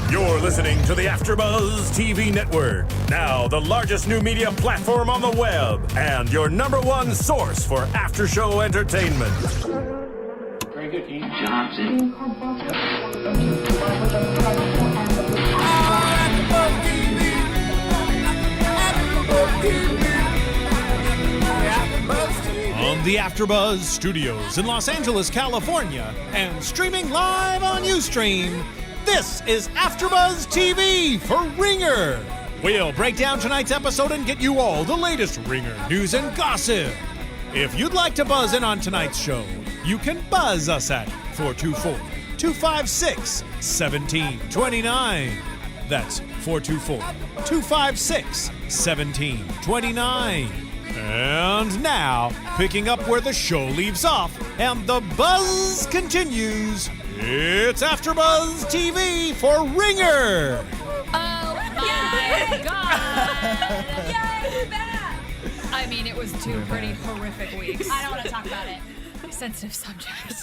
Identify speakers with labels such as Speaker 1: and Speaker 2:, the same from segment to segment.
Speaker 1: You're listening to the AFTERBUZZ TV Network, now the largest new media platform on the web, and your #1 source for after-show entertainment.
Speaker 2: Very good, Dean Johnson.
Speaker 3: From the AFTERBUZZ Studios in Los Angeles, California, and streaming live on Ustream, this is AFTERBUZZ TV for Ringer. We'll break down tonight's episode and get you all the latest Ringer news and gossip. If you'd like to buzz in on tonight's show, you can buzz us at 424-256-1729. That's 424-256-1729. And now, picking up where the show leaves off and the buzz continues, it's AFTERBUZZ TV for Ringer.
Speaker 4: Oh my God! Yay, back! I mean, it was two pretty horrific weeks.
Speaker 5: I don't want to talk about it.
Speaker 4: Sensitive subject.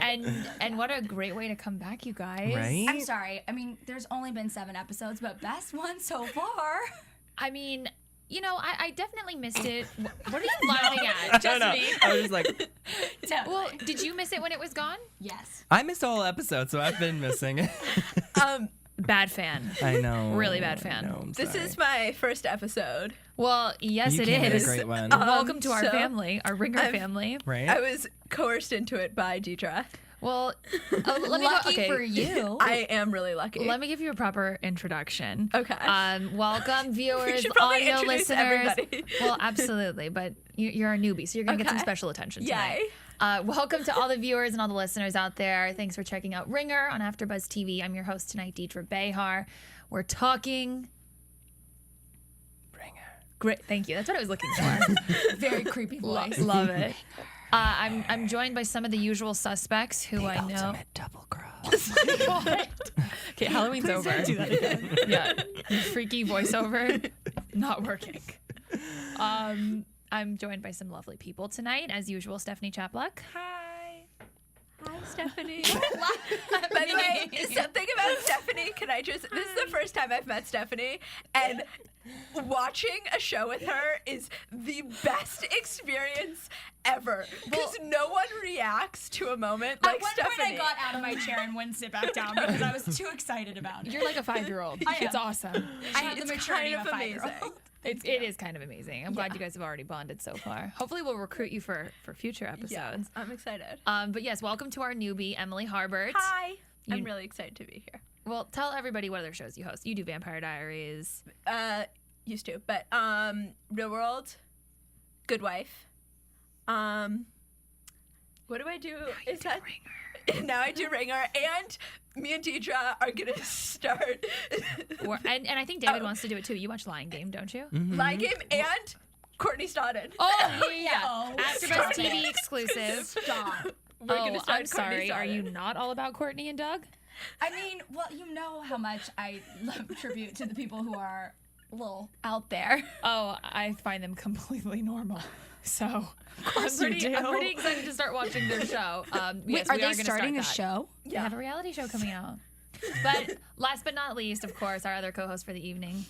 Speaker 4: and what a great way to come back, you guys.
Speaker 6: Right?
Speaker 5: I'm sorry. I mean, there's only been 7 episodes, but best one so far.
Speaker 4: I mean, you know, I definitely missed it. What are you laughing at? Just me.
Speaker 6: I was just like,
Speaker 5: Totally.
Speaker 4: Well, did you miss it when it was gone?
Speaker 5: Yes.
Speaker 6: I missed the whole episode, so I've been missing it.
Speaker 4: Bad fan.
Speaker 6: I know.
Speaker 4: Really bad fan.
Speaker 6: I know, I'm
Speaker 7: This
Speaker 6: sorry.
Speaker 7: is my first episode.
Speaker 4: Well, yes,
Speaker 6: You
Speaker 4: it
Speaker 6: came in a
Speaker 4: is.
Speaker 6: great one.
Speaker 4: Welcome to our
Speaker 7: so
Speaker 4: family, our Ringer family.
Speaker 6: Right?
Speaker 7: I was coerced into it by Deidre.
Speaker 4: Well, let me
Speaker 5: Lucky
Speaker 4: go. Okay.
Speaker 5: for you.
Speaker 7: I am really lucky.
Speaker 4: Let me give you a proper introduction.
Speaker 7: Okay.
Speaker 4: Welcome, viewers,
Speaker 7: should probably
Speaker 4: audio
Speaker 7: introduce
Speaker 4: listeners.
Speaker 7: everybody.
Speaker 4: Well, absolutely, but you're a newbie, so you're gonna get some
Speaker 7: Okay.
Speaker 4: special attention tonight.
Speaker 7: Yay.
Speaker 4: Welcome to all the viewers and all the listeners out there. Thanks for checking out Ringer on AFTERBUZZ TV. I'm your host tonight, Deidre Behar. We're talking.
Speaker 6: Ringer.
Speaker 4: Great, thank you. That's what I was looking for.
Speaker 5: Very creepy voice.
Speaker 4: Love it. I'm joined by some of the usual suspects who I know.
Speaker 6: Ultimate double cross.
Speaker 4: Okay, Halloween's
Speaker 5: Please
Speaker 4: over.
Speaker 5: don't do that again.
Speaker 4: Yeah, your freaky voiceover, not working. I'm joined by some lovely people tonight, as usual. Stephanie Chapluk.
Speaker 7: Hi, Stephanie. By the way, something about Stephanie, this is the first time I've met Stephanie, and watching a show with her is the best experience ever. Because no one reacts to a moment like
Speaker 5: At one
Speaker 7: Stephanie.
Speaker 5: point, I got out of my chair and wouldn't sit back down because I was too excited about it.
Speaker 4: You're like a 5-year-old.
Speaker 5: I am.
Speaker 4: It's awesome.
Speaker 5: I have the
Speaker 7: It's
Speaker 5: maturity
Speaker 7: kind
Speaker 5: of a
Speaker 7: of
Speaker 5: 5-year-old.
Speaker 7: amazing.
Speaker 4: It is kind of amazing. I'm glad you guys have already bonded so far. Hopefully, we'll recruit you for future
Speaker 7: Yeah,
Speaker 4: episodes.
Speaker 7: I'm excited.
Speaker 4: But yes, welcome to our newbie, Emily Harbert.
Speaker 7: Hi.
Speaker 4: You-
Speaker 7: I'm really excited to be here.
Speaker 4: Well, tell everybody what other shows you host. You do Vampire Diaries.
Speaker 7: Used to, but Real World, Good Wife. What do I do? Is that
Speaker 4: Ringer.
Speaker 7: now I do Ringer, and me and Deidre are gonna start
Speaker 4: And I think David wants to do it too. You watch Lion Game, don't you?
Speaker 7: Lion Game and Courtney Stodden.
Speaker 4: Oh yeah,
Speaker 5: Oh,
Speaker 4: AFTERBUZZ
Speaker 5: stop
Speaker 4: TV
Speaker 5: it.
Speaker 4: exclusive.
Speaker 5: Stop.
Speaker 7: We're gonna start
Speaker 4: I'm sorry.
Speaker 7: Courtney
Speaker 4: Are you
Speaker 7: Stodden.
Speaker 4: not all about Courtney and Doug?
Speaker 5: I mean, well, you know how much I love tribute to the people who are a little out there.
Speaker 4: Oh, I find them completely normal. So I'm
Speaker 5: you
Speaker 4: pretty
Speaker 5: do.
Speaker 4: excited to start watching their show. Yes,
Speaker 5: are
Speaker 4: we
Speaker 5: they
Speaker 4: gonna
Speaker 5: starting
Speaker 4: start
Speaker 5: a
Speaker 4: that.
Speaker 5: show?
Speaker 4: They have a reality show coming out. But last but not least, of course, our other co-host for the evening.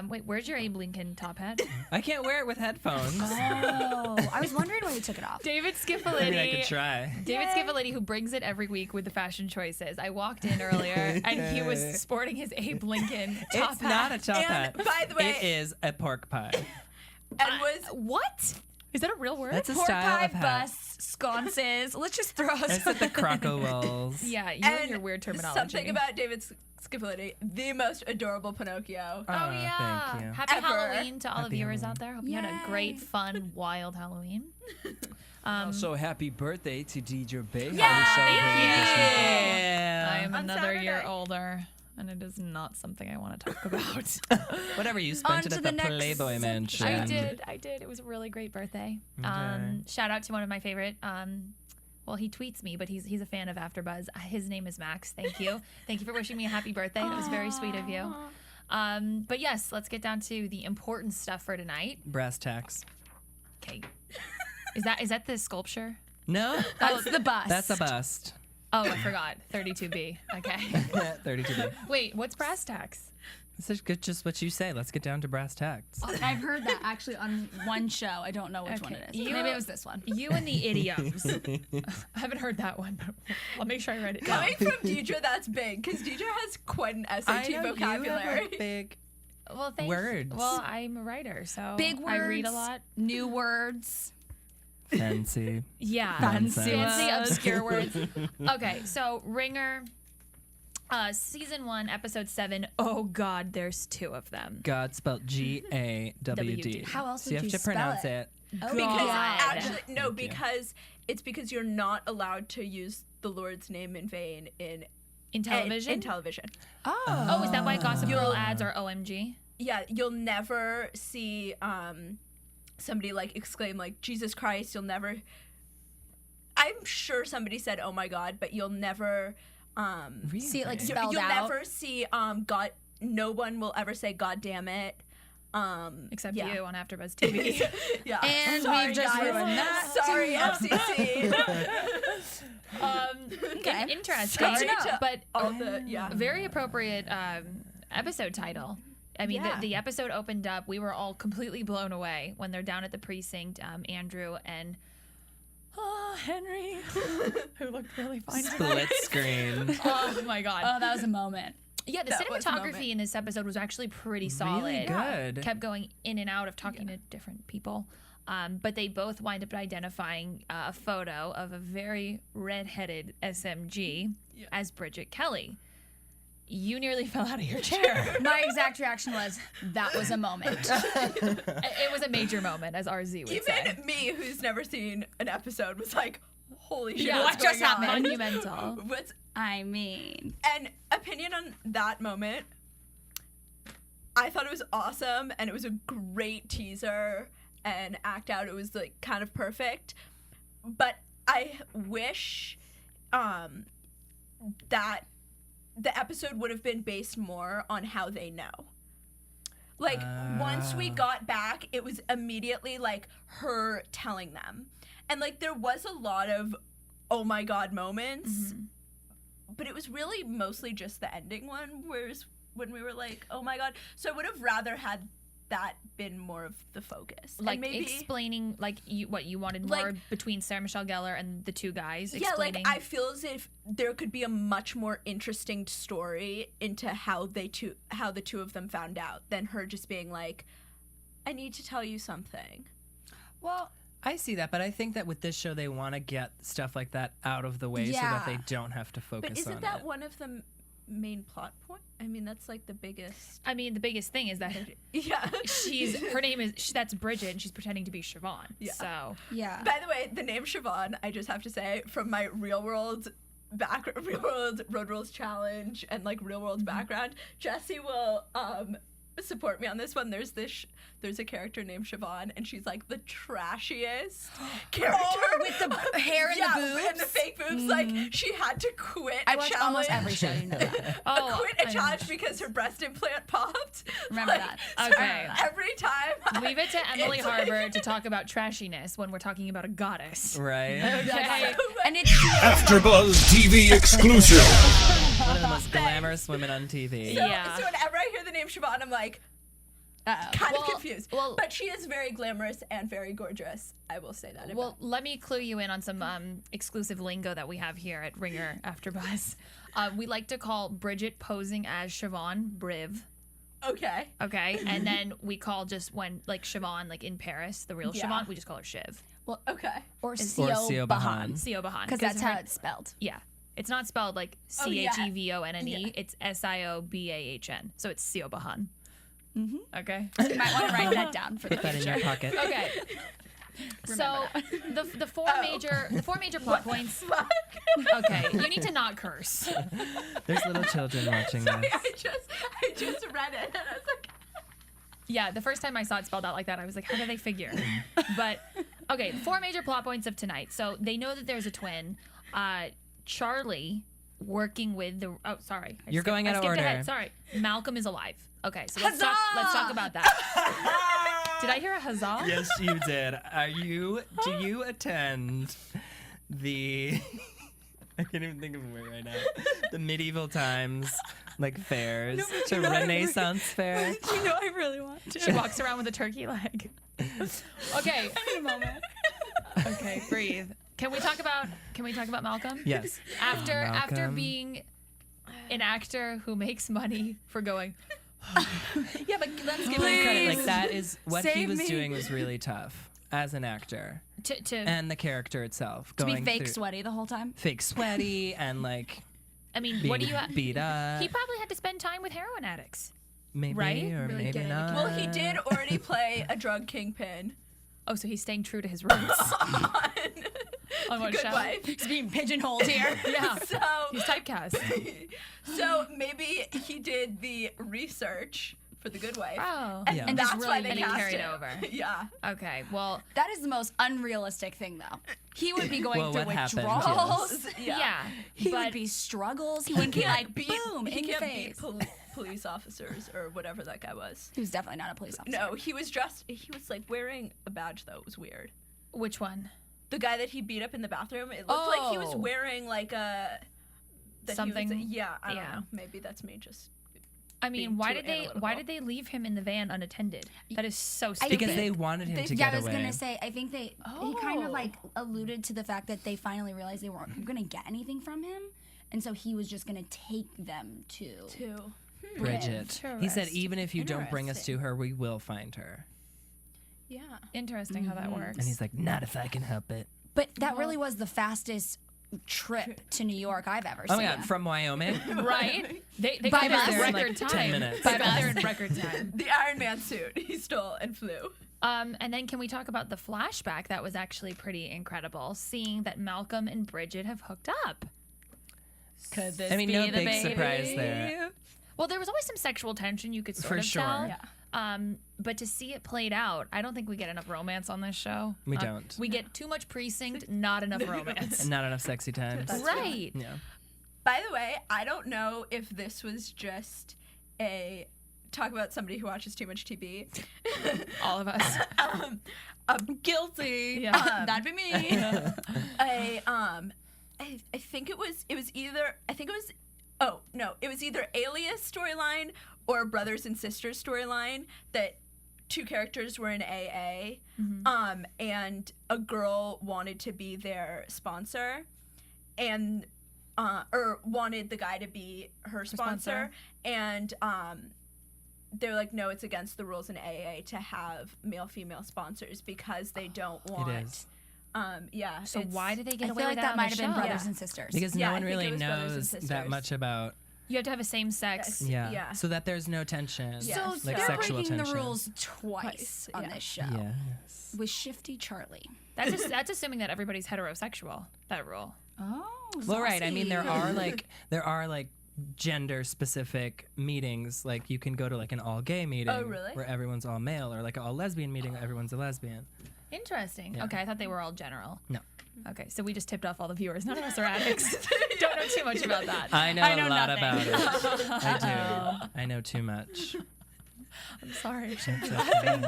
Speaker 4: Wait, where's your Abe Lincoln top hat?
Speaker 6: I can't wear it with headphones.
Speaker 5: Oh, I was wondering why you took it off.
Speaker 4: David
Speaker 6: I mean, I could
Speaker 4: Schifilliti.
Speaker 6: try.
Speaker 4: David Schifilliti, who brings it every week with the fashion choices. I walked in earlier and he was sporting his Abe Lincoln top
Speaker 6: It's
Speaker 4: hat.
Speaker 6: not a top
Speaker 7: And
Speaker 6: hat.
Speaker 7: by the way-
Speaker 6: it is a pork pie.
Speaker 7: And was
Speaker 4: What? Is that a real word?
Speaker 6: That's a
Speaker 5: Pork
Speaker 6: style
Speaker 5: pie,
Speaker 6: of hat.
Speaker 5: busts, sconces. Let's just throw us.
Speaker 6: It's like the croco rolls.
Speaker 4: Yeah, you and your weird terminology.
Speaker 7: Something about David Schifilliti, the most adorable Pinocchio.
Speaker 4: Oh, yeah.
Speaker 6: Thank you.
Speaker 4: Happy
Speaker 7: Ever.
Speaker 4: Halloween to all the
Speaker 6: Happy
Speaker 4: viewers
Speaker 6: Halloween.
Speaker 4: out there. Hope you had a great, fun, wild Halloween.
Speaker 8: Also, happy birthday to Deidre Behar.
Speaker 6: Yeah.
Speaker 4: I am
Speaker 7: On
Speaker 4: another year
Speaker 7: Saturday.
Speaker 4: older, and it is not something I want to talk about.
Speaker 6: Whatever, you spent it
Speaker 5: On
Speaker 6: at
Speaker 5: to
Speaker 6: the
Speaker 5: the next
Speaker 6: Playboy Mansion.
Speaker 4: I did. It was a really great birthday.
Speaker 6: Okay.
Speaker 4: Shout out to one of my favorite. Well, he tweets me, but he's a fan of AFTERBUZZ. His name is Max. Thank you. Thank you for wishing me a happy birthday. That was very sweet of you. But yes, let's get down to the important stuff for tonight.
Speaker 6: Brass tacks.
Speaker 4: Okay. Is that the sculpture?
Speaker 6: No,
Speaker 5: That's the bust.
Speaker 6: that's a bust.
Speaker 4: Oh, I forgot. 32B. Okay.
Speaker 6: 32B.
Speaker 4: Wait, what's brass tacks?
Speaker 6: This is good, just what you say. Let's get down to brass tacks.
Speaker 5: I've heard that actually on one show. I don't know which one it is. Maybe it was this one.
Speaker 4: You and the idioms. I haven't heard that one, but I'll make sure I write it down.
Speaker 7: Coming from Deidre, that's big, because Deidre has quite an SAT vocabulary.
Speaker 6: You have a big
Speaker 4: Well, thanks.
Speaker 6: words.
Speaker 4: Well, I'm a writer, so
Speaker 5: Big words.
Speaker 4: I read a lot.
Speaker 5: New words.
Speaker 6: fancy.
Speaker 4: Yeah.
Speaker 6: Fancy
Speaker 4: obscure words. Okay, so Ringer, season 1, episode 7. Oh God, there's 2 of them.
Speaker 6: God spelled Gawd.
Speaker 5: How else
Speaker 6: So
Speaker 5: would
Speaker 6: you have
Speaker 5: you
Speaker 6: to
Speaker 5: spell
Speaker 6: pronounce
Speaker 5: it?
Speaker 6: it.
Speaker 5: Oh,
Speaker 7: Because
Speaker 4: God.
Speaker 7: actually, no,
Speaker 6: Thank you.
Speaker 7: because it's because you're not allowed to use the Lord's name in vain in
Speaker 4: television.
Speaker 7: In television.
Speaker 4: Oh, is that why Gossip Girl ads are OMG?
Speaker 7: Yeah, you'll never see somebody like exclaim like Jesus Christ. You'll never. I'm sure somebody said "Oh my God," but you'll never
Speaker 5: see it like
Speaker 6: Really?
Speaker 5: spelled
Speaker 7: you'll
Speaker 5: out.
Speaker 7: never see God. No one will ever say "God damn it."
Speaker 4: Except
Speaker 7: yeah.
Speaker 4: you on AfterBuzz TV.
Speaker 7: Yeah.
Speaker 5: And
Speaker 7: Sorry,
Speaker 5: we've just
Speaker 7: guys.
Speaker 5: ruined that.
Speaker 7: Sorry, FCC.
Speaker 5: Okay.
Speaker 4: Interesting,
Speaker 7: Sorry to
Speaker 4: but
Speaker 7: all the yeah.
Speaker 4: very appropriate episode title. I mean,
Speaker 7: Yeah.
Speaker 4: the episode opened up. We were all completely blown away when they're down at the precinct. Andrew and Henry, who looked really fine.
Speaker 6: Split screen.
Speaker 4: Oh my God.
Speaker 5: Oh, that was a moment.
Speaker 4: Yeah, the
Speaker 7: That was a moment.
Speaker 4: cinematography in this episode was actually pretty solid.
Speaker 6: Really good.
Speaker 4: Kept going in and out of talking to different people. But they both wind up identifying a photo of a very red-headed SMG as Bridget Kelly. You nearly fell out of your chair.
Speaker 5: My exact reaction was, that was a moment.
Speaker 4: It was a major moment, as RZ would say.
Speaker 7: Even me, who's never seen an episode, was like, "Holy shit,
Speaker 4: Yeah,
Speaker 7: what's
Speaker 5: what just
Speaker 7: going on?"
Speaker 5: happened?
Speaker 4: Monumental.
Speaker 7: What's
Speaker 5: I mean,
Speaker 7: an opinion on that moment? I thought it was awesome, and it was a great teaser and act out. It was like kind of perfect, but I wish that the episode would have been based more on how they know. Like, once we got back, it was immediately like her telling them, and like there was a lot of oh my God moments, but it was really mostly just the ending one, whereas when we were like, oh my God. So I would have rather had that been more of the focus.
Speaker 4: Like
Speaker 7: and maybe,
Speaker 4: explaining, like you wanted more
Speaker 7: Like-
Speaker 4: between Sarah Michelle Gellar and the 2 guys.
Speaker 7: yeah, like
Speaker 4: Explaining.
Speaker 7: I feel as if there could be a much more interesting story into how the two of them found out than her just being like, I need to tell you something.
Speaker 5: well,
Speaker 6: I see that, but I think that with this show, they want to get stuff like that out of the way so that they
Speaker 5: Yeah.
Speaker 6: don't have to focus
Speaker 7: But isn't
Speaker 6: on
Speaker 7: that
Speaker 6: it.
Speaker 7: one of the main plot point? I mean, that's like the biggest.
Speaker 4: I mean, the biggest thing is that
Speaker 7: Yeah.
Speaker 4: her name is that's Bridget, and she's pretending to be Siobhan.
Speaker 7: Yeah.
Speaker 4: So
Speaker 5: yeah.
Speaker 7: By the way, the name Siobhan, I just have to say, from my real world Road Rules challenge and like real world background, Jesse will support me on this one. There's a character named Siobhan, and she's like the trashiest character
Speaker 5: with the hair and the boobs.
Speaker 7: and the fake boobs. Like she had to quit
Speaker 5: I
Speaker 7: a
Speaker 5: watch
Speaker 7: challenge.
Speaker 5: almost every show, you know that.
Speaker 7: Quit a challenge because her breast implant popped.
Speaker 5: Remember
Speaker 7: Like,
Speaker 5: that.
Speaker 7: so
Speaker 4: Okay.
Speaker 7: every time.
Speaker 4: leave it to Emily
Speaker 7: It's like-
Speaker 4: Harbert to talk about trashiness when we're talking about a goddess.
Speaker 6: Right?
Speaker 4: Okay.
Speaker 5: And it's
Speaker 1: AfterBuzz TV exclusive.
Speaker 6: One of the most glamorous women on TV.
Speaker 4: Yeah.
Speaker 7: So whenever I hear the name Siobhan, I'm like,
Speaker 5: uh-oh.
Speaker 7: kind
Speaker 4: Well-
Speaker 7: of confused.
Speaker 4: well-
Speaker 7: but she is very glamorous and very gorgeous. I will say that.
Speaker 4: Well, let me clue you in on some exclusive lingo that we have here at Ringer AfterBuzz. We like to call Bridget posing as Siobhan Briv.
Speaker 7: okay.
Speaker 4: Okay, and then we call just when like Siobhan, like in Paris, the real
Speaker 7: Yeah.
Speaker 4: Siobhan, we just call her Shiv.
Speaker 7: Okay.
Speaker 5: Or
Speaker 6: Sio
Speaker 5: Bahan.
Speaker 6: Bahan.
Speaker 4: Sio Bahan.
Speaker 5: Because that's how it's spelled.
Speaker 4: Yeah. It's not spelled like
Speaker 7: Oh, yeah.
Speaker 4: Chevonne.
Speaker 7: Yeah.
Speaker 4: It's Siobahn. So it's Sio Bahan. Okay.
Speaker 5: You might want to write that down for the
Speaker 6: Put that in your pocket.
Speaker 4: Okay. So the four major plot points. Okay, you need to not curse.
Speaker 6: There's little children watching this.
Speaker 7: I just read it and I was like,
Speaker 4: Yeah, the first time I saw it spelled out like that, I was like, how do they figure? But okay, 4 major plot points of tonight. So they know that there's a twin. Charlie working with the. Oh, sorry.
Speaker 6: You're going out of order.
Speaker 4: Ahead. Sorry. Malcolm is alive. Okay, so let's talk about that. Did I hear a huzzah?
Speaker 6: Yes, you did. Do you attend the I can't even think of a word right now. The medieval times, like fairs, to
Speaker 5: you know, I
Speaker 6: Renaissance fair.
Speaker 5: You know, I really want to.
Speaker 4: She walks around with a turkey leg. Okay.
Speaker 5: I need a moment.
Speaker 4: Okay, breathe. Can we talk about Malcolm?
Speaker 6: Yes.
Speaker 4: After
Speaker 6: Malcolm.
Speaker 4: being an actor who makes money for going,
Speaker 5: Yeah, but let's give
Speaker 6: Give him
Speaker 5: him
Speaker 6: credit. Like that is what he
Speaker 5: Save
Speaker 6: was
Speaker 5: me.
Speaker 6: doing was really tough as an actor,
Speaker 4: to
Speaker 6: and the character itself.
Speaker 5: to be
Speaker 6: going
Speaker 5: fake
Speaker 6: through-
Speaker 5: sweaty the whole time.
Speaker 6: fake sweaty, and like
Speaker 4: I mean,
Speaker 6: being
Speaker 4: what do you
Speaker 6: beat up.
Speaker 4: He probably had to spend time with heroin addicts.
Speaker 6: maybe
Speaker 4: right?
Speaker 6: or
Speaker 7: Really
Speaker 6: maybe
Speaker 7: getting
Speaker 6: not.
Speaker 7: Well, he did already play a drug kingpin
Speaker 4: Oh, so he's staying true to his roots. On one
Speaker 7: Good
Speaker 4: show.
Speaker 7: Wife.
Speaker 5: He's being pigeonholed here.
Speaker 4: Yeah.
Speaker 7: So,
Speaker 4: He's typecast.
Speaker 7: so maybe he did the research for The Good Wife.
Speaker 4: Oh.
Speaker 7: And,
Speaker 6: Yeah.
Speaker 7: and
Speaker 5: And
Speaker 7: that's
Speaker 5: just
Speaker 7: why
Speaker 5: really
Speaker 7: they
Speaker 4: and he
Speaker 7: cast
Speaker 4: carried
Speaker 7: him.
Speaker 4: over.
Speaker 7: Yeah.
Speaker 4: Okay. Well,
Speaker 5: That is the most unrealistic thing, though. He would be going
Speaker 6: Well,
Speaker 5: through
Speaker 6: what happened,
Speaker 5: withdrawals.
Speaker 4: yeah.
Speaker 5: He
Speaker 4: but
Speaker 5: would be struggles. He wouldn't be like, boom,
Speaker 7: he
Speaker 5: in your
Speaker 7: can't beat
Speaker 5: face.
Speaker 7: police officers or whatever that guy was.
Speaker 5: He was definitely not a police officer.
Speaker 7: No, he was like wearing a badge though. It was weird.
Speaker 4: which one?
Speaker 7: The guy that he beat up in the bathroom, it looked like he was
Speaker 4: Oh.
Speaker 7: wearing like a that
Speaker 4: Something?
Speaker 7: He was, yeah, I don't
Speaker 4: Yeah.
Speaker 7: know. Maybe that's me just.
Speaker 4: I mean,
Speaker 7: being
Speaker 4: why
Speaker 7: too
Speaker 4: did they
Speaker 7: analytical.
Speaker 4: leave him in the van unattended? That is so
Speaker 5: I
Speaker 4: stupid.
Speaker 6: because they wanted him to
Speaker 5: Yeah,
Speaker 6: get
Speaker 5: I was
Speaker 6: away.
Speaker 5: gonna say. I think he kind of
Speaker 7: Oh.
Speaker 5: like alluded to the fact that they finally realized they weren't gonna get anything from him, and so he was just gonna take them to.
Speaker 6: Bridget. He said, even if you don't bring us
Speaker 7: Interesting.
Speaker 6: to her, we will find her.
Speaker 7: Yeah.
Speaker 4: Interesting how that works.
Speaker 6: And he's like, not if I can help it.
Speaker 5: But that really was the fastest trip to New York I've ever
Speaker 6: Oh
Speaker 5: seen.
Speaker 6: my God, from Wyoming?
Speaker 4: right? They
Speaker 5: By
Speaker 4: got
Speaker 5: bus.
Speaker 4: there in
Speaker 6: Like
Speaker 4: record
Speaker 6: 10
Speaker 4: time.
Speaker 6: minutes.
Speaker 4: They got there in record time.
Speaker 7: The Iron Man suit he stole and flew.
Speaker 4: And then can we talk about the flashback? That was actually pretty incredible, seeing that Malcolm and Bridget have hooked up.
Speaker 5: Could this
Speaker 6: I mean,
Speaker 5: be
Speaker 6: no
Speaker 5: the
Speaker 6: big
Speaker 5: baby?
Speaker 6: surprise there.
Speaker 4: Well, there was always some sexual tension you could sort
Speaker 6: For
Speaker 4: of
Speaker 6: sure.
Speaker 4: tell.
Speaker 7: Yeah.
Speaker 4: But to see it played out, I don't think we get enough romance on this show.
Speaker 6: We don't.
Speaker 4: We get too much precinct, not enough romance.
Speaker 6: And not enough sexy times.
Speaker 4: Right.
Speaker 6: Yeah.
Speaker 7: By the way, I don't know if this was just a talk about somebody who watches too much TV.
Speaker 4: All of us.
Speaker 5: Guilty.
Speaker 4: Yeah.
Speaker 5: That'd be me.
Speaker 7: I think it was either it was either Alias storyline or Brothers and Sisters storyline that two characters were in AA, and a girl wanted to be their sponsor, and or wanted the guy to be her sponsor. And they're like, no, it's against the rules in AA to have male-female sponsors because they don't want.
Speaker 6: It is.
Speaker 7: Yeah.
Speaker 4: So
Speaker 7: it's-
Speaker 4: why did they
Speaker 5: I
Speaker 4: get
Speaker 5: feel
Speaker 4: away
Speaker 5: like
Speaker 4: with
Speaker 5: that
Speaker 4: on
Speaker 5: might
Speaker 4: the
Speaker 5: have been
Speaker 4: show?
Speaker 5: brothers
Speaker 7: Yeah.
Speaker 5: and sisters.
Speaker 6: Because
Speaker 7: Yeah,
Speaker 6: no
Speaker 7: I
Speaker 6: one
Speaker 7: think it
Speaker 6: really
Speaker 7: was Brothers and
Speaker 6: knows that
Speaker 7: Sisters.
Speaker 6: much about.
Speaker 4: You have to have a same sex.
Speaker 6: Yeah.
Speaker 7: Yeah.
Speaker 6: So that there's no tension.
Speaker 7: Yeah.
Speaker 5: So
Speaker 7: Yes.
Speaker 6: Like
Speaker 5: they're
Speaker 6: sexual
Speaker 5: breaking
Speaker 6: tension.
Speaker 5: the rules twice on
Speaker 7: yeah.
Speaker 5: this show
Speaker 6: Yes.
Speaker 5: with Shifty Charlie.
Speaker 4: That's assuming that everybody's heterosexual. That rule.
Speaker 5: Oh,
Speaker 6: Well, right. I mean, there
Speaker 5: saucy.
Speaker 6: are like gender specific meetings. Like you can go to like an all gay meeting.
Speaker 7: Oh, really?
Speaker 6: Where everyone's all male, or like an all lesbian meeting where everyone's a lesbian.
Speaker 4: Interesting.
Speaker 6: Yeah.
Speaker 4: Okay, I thought they were all general.
Speaker 6: No.
Speaker 4: Okay, so we just tipped off all the viewers. None of us are addicts. Don't know too much about that.
Speaker 6: I know a lot
Speaker 5: nothing.
Speaker 6: about it. I do. I know too much.
Speaker 4: I'm sorry.
Speaker 6: It's okay.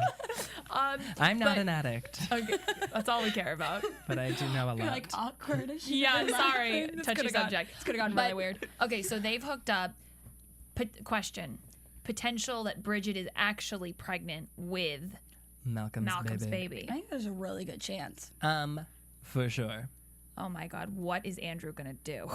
Speaker 6: I'm not
Speaker 4: but-
Speaker 6: an addict,
Speaker 4: Okay, that's all we care about.
Speaker 6: but I do know a lot.
Speaker 5: like awkward.
Speaker 4: Yeah, sorry. Touchy subject.
Speaker 5: This could have gone
Speaker 4: But-
Speaker 5: really weird.
Speaker 4: Okay, so they've hooked up. Question: potential that Bridget is actually pregnant with
Speaker 6: Malcolm's
Speaker 4: baby.
Speaker 5: I think there's a really good chance.
Speaker 6: For sure.
Speaker 4: Oh my God, what is Andrew gonna do?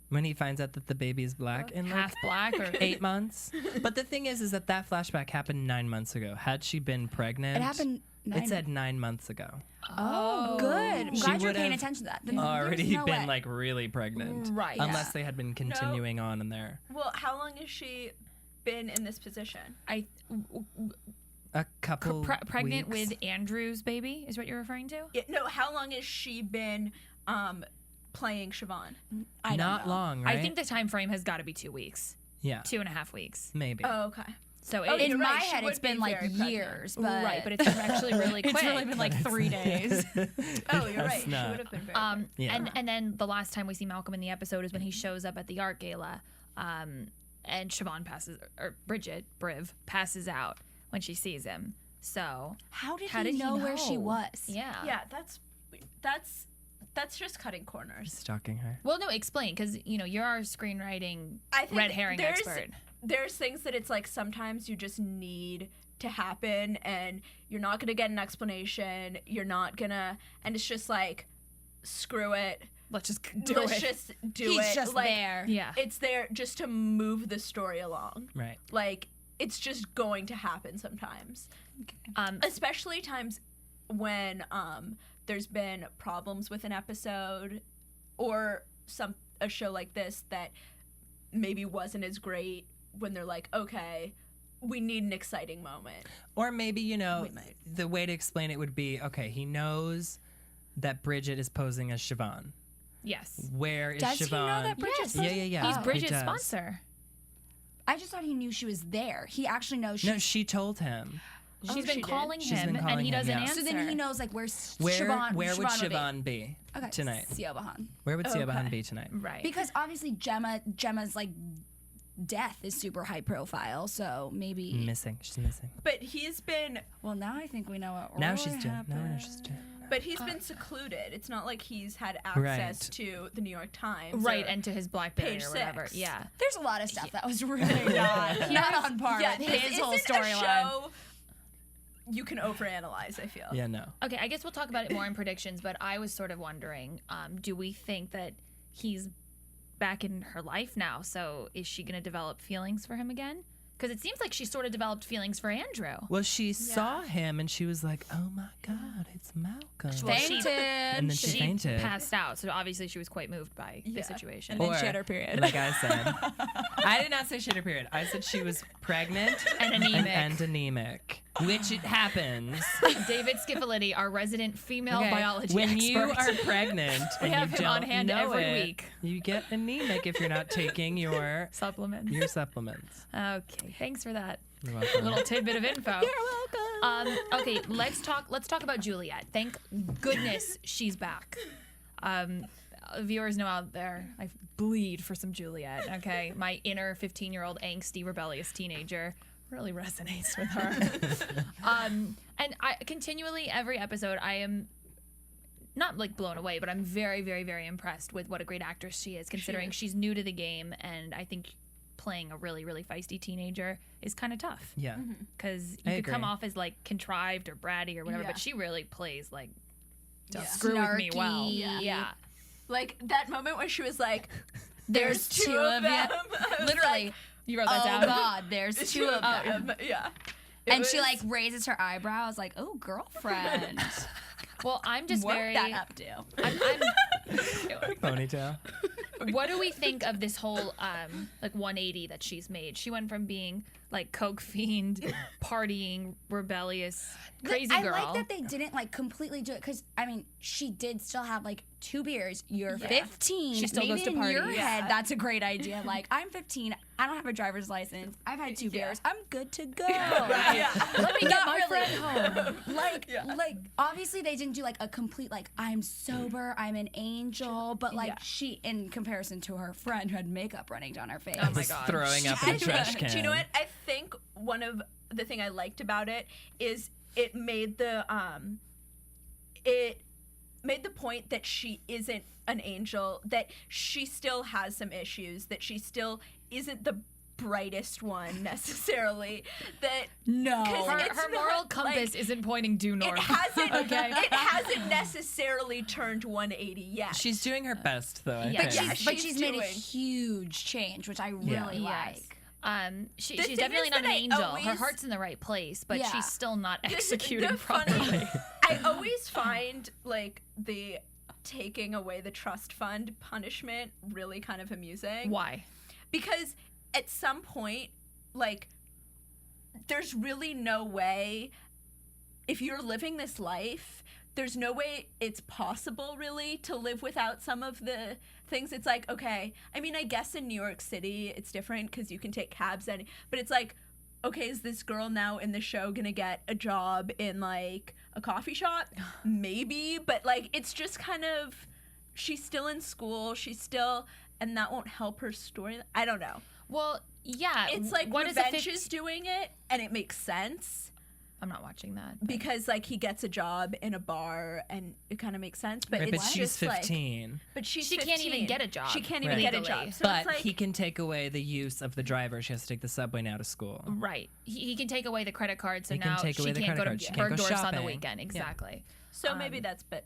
Speaker 6: When he finds out that the baby's black in like
Speaker 4: Half black or
Speaker 6: 8 months. But the thing is that flashback happened 9 months ago. Had she been pregnant,
Speaker 5: It happened.
Speaker 6: It said 9 months ago.
Speaker 5: Oh, good. I'm
Speaker 6: She
Speaker 5: glad you're
Speaker 6: would
Speaker 5: paying
Speaker 6: have
Speaker 5: attention to that. Then there's
Speaker 6: Already
Speaker 5: no
Speaker 6: been
Speaker 5: way.
Speaker 6: like really pregnant,
Speaker 4: Right.
Speaker 6: Unless they had been continuing on in there.
Speaker 7: Well, how long has she been in this position?
Speaker 6: A couple
Speaker 4: pregnant
Speaker 6: weeks.
Speaker 4: with Andrew's baby is what you're referring to?
Speaker 7: Yeah, no, how long has she been playing Siobhan?
Speaker 5: I don't
Speaker 6: Not
Speaker 5: know.
Speaker 6: long, right?
Speaker 4: I think the time frame has got to be 2 weeks,
Speaker 6: yeah,
Speaker 4: 2.5 weeks.
Speaker 6: maybe.
Speaker 7: Oh, okay.
Speaker 4: So
Speaker 7: Oh,
Speaker 4: it,
Speaker 7: you're
Speaker 5: In my
Speaker 7: right, she
Speaker 5: head,
Speaker 7: would
Speaker 5: it's been
Speaker 7: be
Speaker 5: like
Speaker 7: very pregnant.
Speaker 5: years, but
Speaker 4: right, but it's actually really quick.
Speaker 5: it's really been like 3 days.
Speaker 7: Oh, you're right.
Speaker 6: That's
Speaker 7: She
Speaker 6: not-
Speaker 7: would have been very pregnant.
Speaker 6: Yeah.
Speaker 4: and then the last time we see Malcolm in the episode is when he shows up at the art gala, and Siobhan Bridget passes out when she sees him. So
Speaker 5: How did
Speaker 4: How
Speaker 5: he
Speaker 4: did he
Speaker 5: know where she
Speaker 4: know?
Speaker 5: was?
Speaker 4: yeah,
Speaker 7: Yeah, that's That's just cutting corners.
Speaker 6: Stalking her.
Speaker 4: Well, no, explain, because you're our screenwriting
Speaker 7: I think
Speaker 4: red herring expert.
Speaker 7: There's things that it's like sometimes you just need to happen, and you're not gonna get an explanation. You're not gonna, and it's just like, screw it.
Speaker 4: Let's just do
Speaker 7: Let's
Speaker 4: it.
Speaker 7: just do
Speaker 5: He's
Speaker 7: it.
Speaker 5: just
Speaker 7: like,
Speaker 5: there.
Speaker 4: Yeah.
Speaker 7: It's there just to move the story along.
Speaker 6: Right.
Speaker 7: Like, it's just going to happen sometimes. Especially times when there's been problems with an episode or a show like this that maybe wasn't as great, when they're like, okay, we need an exciting moment.
Speaker 6: Or maybe, the way to explain it would be, okay, he knows that Bridget is posing as Siobhan.
Speaker 4: Yes.
Speaker 6: Where is
Speaker 5: Does
Speaker 6: Siobhan?
Speaker 5: he know that Bridget's
Speaker 6: Yeah.
Speaker 4: He's
Speaker 6: he
Speaker 4: Bridget's
Speaker 6: does.
Speaker 4: sponsor.
Speaker 5: I just thought he knew she was there. He actually knows
Speaker 6: No, she told him.
Speaker 4: She's been
Speaker 7: she did?
Speaker 4: calling
Speaker 6: She's
Speaker 4: him,
Speaker 6: been
Speaker 4: and
Speaker 6: calling
Speaker 4: he
Speaker 6: him,
Speaker 4: doesn't
Speaker 6: yeah.
Speaker 4: answer.
Speaker 5: So then he knows like where's
Speaker 6: Where
Speaker 5: Siobhan.
Speaker 6: would
Speaker 5: would
Speaker 6: Siobhan be
Speaker 5: Okay.
Speaker 6: tonight?
Speaker 5: Siobhan.
Speaker 6: Where would Siobhan be tonight?
Speaker 4: Right.
Speaker 5: Because obviously Gemma's like death is super high profile, so maybe.
Speaker 6: Missing. She's missing.
Speaker 7: But he's been
Speaker 5: Well, now I think we know what.
Speaker 6: Now
Speaker 5: really
Speaker 6: she's doing. Now we know
Speaker 5: happened.
Speaker 6: she's doing.
Speaker 7: But he's been secluded. It's not like he's had access
Speaker 6: Right.
Speaker 7: to the New York Times.
Speaker 4: right,
Speaker 7: or
Speaker 4: and to his BlackBerry
Speaker 7: Page
Speaker 4: or whatever.
Speaker 7: 6.
Speaker 4: Yeah.
Speaker 5: There's a lot of stuff that was really not on par
Speaker 7: yeah,
Speaker 5: with
Speaker 7: this
Speaker 5: his whole
Speaker 7: isn't a
Speaker 5: storyline.
Speaker 7: show you can overanalyze, I feel.
Speaker 6: Yeah, no.
Speaker 4: Okay, I guess we'll talk about it more in predictions, but I was sort of wondering, do we think that he's back in her life now? So is she going to develop feelings for him again? Because it seems like she sort of developed feelings for Andrew.
Speaker 6: Well, she saw him and she was like, "Oh my God, it's Malcolm."
Speaker 4: Well, she-
Speaker 5: Fainted.
Speaker 6: And then she fainted.
Speaker 4: Passed out, so obviously she was quite moved by the situation.
Speaker 5: And then she had her period.
Speaker 6: Like I said, I did not say she had her period. I said she was pregnant
Speaker 4: And anemic.
Speaker 6: and anemic, which it happens.
Speaker 4: David Schifilliti, our resident female
Speaker 6: Okay,
Speaker 4: biology
Speaker 6: when
Speaker 4: expert.
Speaker 6: you are pregnant
Speaker 4: We
Speaker 6: and
Speaker 4: have
Speaker 6: you
Speaker 4: him
Speaker 6: don't
Speaker 4: on hand
Speaker 6: know
Speaker 4: every
Speaker 6: it,
Speaker 4: week.
Speaker 6: you get anemic if you're not taking your
Speaker 4: Supplements.
Speaker 6: supplements.
Speaker 4: Okay, thanks for that
Speaker 6: You're welcome.
Speaker 4: little tidbit of info. You're welcome. Okay, let's talk about Juliet. Thank goodness she's back. Viewers know out there, I bleed for some Juliet. Okay, my inner 15-year-old angsty, rebellious teenager really resonates with her. And I continually, every episode, I am not like blown away, but I'm very, very, very impressed with what a great actress she is, considering she's new to the game, and I think playing a really, really feisty teenager is kind of tough.
Speaker 6: Yeah.
Speaker 4: Because
Speaker 6: I
Speaker 4: you could come
Speaker 6: agree.
Speaker 4: off as like contrived or bratty or whatever,
Speaker 7: Yeah.
Speaker 4: but she really plays like
Speaker 7: Yeah.
Speaker 4: screw with me well.
Speaker 5: Snarky.
Speaker 4: Yeah.
Speaker 7: Like that moment when she was like,
Speaker 5: There's two of
Speaker 7: them.
Speaker 5: you.
Speaker 7: I was
Speaker 5: Literally.
Speaker 7: like,
Speaker 4: You wrote that
Speaker 5: Oh
Speaker 4: down.
Speaker 5: God, there's two of them.
Speaker 7: Yeah.
Speaker 5: And she like raises her eyebrows, like, "Oh, girlfriend."
Speaker 4: Well, I'm just
Speaker 5: Work
Speaker 4: very.
Speaker 5: that up, too.
Speaker 4: I'm
Speaker 6: Ponytail.
Speaker 4: what do we think of this whole like 180 that she's made? She went from being like coke fiend, partying, rebellious, crazy girl.
Speaker 5: I like that they didn't like completely do it because I mean she did still have like 2 beers. You're 15.
Speaker 4: She still
Speaker 5: Maybe
Speaker 4: goes to
Speaker 5: in
Speaker 4: party.
Speaker 5: your
Speaker 4: Yeah.
Speaker 5: head that's a great idea. Like I'm 15. I don't have a driver's license. I've had 2 beers. I'm good to go.
Speaker 4: Let me get my friend home.
Speaker 5: Like obviously they didn't do like a complete like I'm sober. I'm an angel. But like she in comparison to her friend who had makeup running down her face.
Speaker 4: Oh my
Speaker 6: Just
Speaker 4: God.
Speaker 6: throwing up in a trash can.
Speaker 7: Do you know what? I think one of the thing I liked about it is it made the point that she isn't an angel, that she still has some issues, that she still isn't the brightest one necessarily. That
Speaker 5: No.
Speaker 7: 'cause
Speaker 4: Her,
Speaker 7: it's
Speaker 4: her moral
Speaker 7: not,
Speaker 4: compass
Speaker 7: like,
Speaker 4: isn't pointing due north.
Speaker 7: it hasn't necessarily turned 180 yet.
Speaker 6: She's doing her best, though. I
Speaker 5: But
Speaker 6: think.
Speaker 5: she's made a
Speaker 7: doing-
Speaker 5: huge change, which I really
Speaker 4: Yes.
Speaker 5: like.
Speaker 4: She's
Speaker 7: thing
Speaker 4: definitely
Speaker 7: is
Speaker 4: not
Speaker 7: that
Speaker 4: an
Speaker 7: I
Speaker 4: angel. Her
Speaker 7: always-
Speaker 4: heart's in the right place, but
Speaker 5: Yeah.
Speaker 4: she's still not
Speaker 7: The
Speaker 4: executing
Speaker 7: funny-
Speaker 4: properly.
Speaker 7: I always find like the taking away the trust fund punishment really kind of amusing.
Speaker 4: Why?
Speaker 7: Because at some point, like, there's really no way, if you're living this life, there's no way it's possible really to live without some of the things. It's like, okay, I mean, I guess in New York City it's different because you can take cabs, but it's like, okay, is this girl now in the show gonna get a job in like a coffee shop? Maybe, but like it's just kind of, she's still in school, and that won't help her story. I don't know.
Speaker 4: Well, yeah.
Speaker 7: It's like
Speaker 4: what is
Speaker 7: Revenge
Speaker 4: a
Speaker 7: is doing it, and it makes sense.
Speaker 4: I'm not watching that.
Speaker 7: because like he gets a job in a bar and it kind of makes sense. But
Speaker 6: Right,
Speaker 7: it's
Speaker 6: but she's
Speaker 7: just
Speaker 6: 15.
Speaker 7: Like, but she's
Speaker 4: She can't even
Speaker 7: 15.
Speaker 4: get a job
Speaker 7: She can't even
Speaker 4: legally.
Speaker 7: get a job. So
Speaker 6: But
Speaker 7: it's like,
Speaker 6: he can take away the use of the driver. She has to take the subway now to school.
Speaker 4: Right. He can take away the credit card, so
Speaker 6: He can
Speaker 4: now
Speaker 6: take
Speaker 4: she
Speaker 6: away the
Speaker 4: can't go
Speaker 6: credit
Speaker 4: to
Speaker 6: card. She can't go
Speaker 4: Bergdorf's on the
Speaker 6: shopping.
Speaker 4: weekend. Exactly.
Speaker 7: so maybe that's but.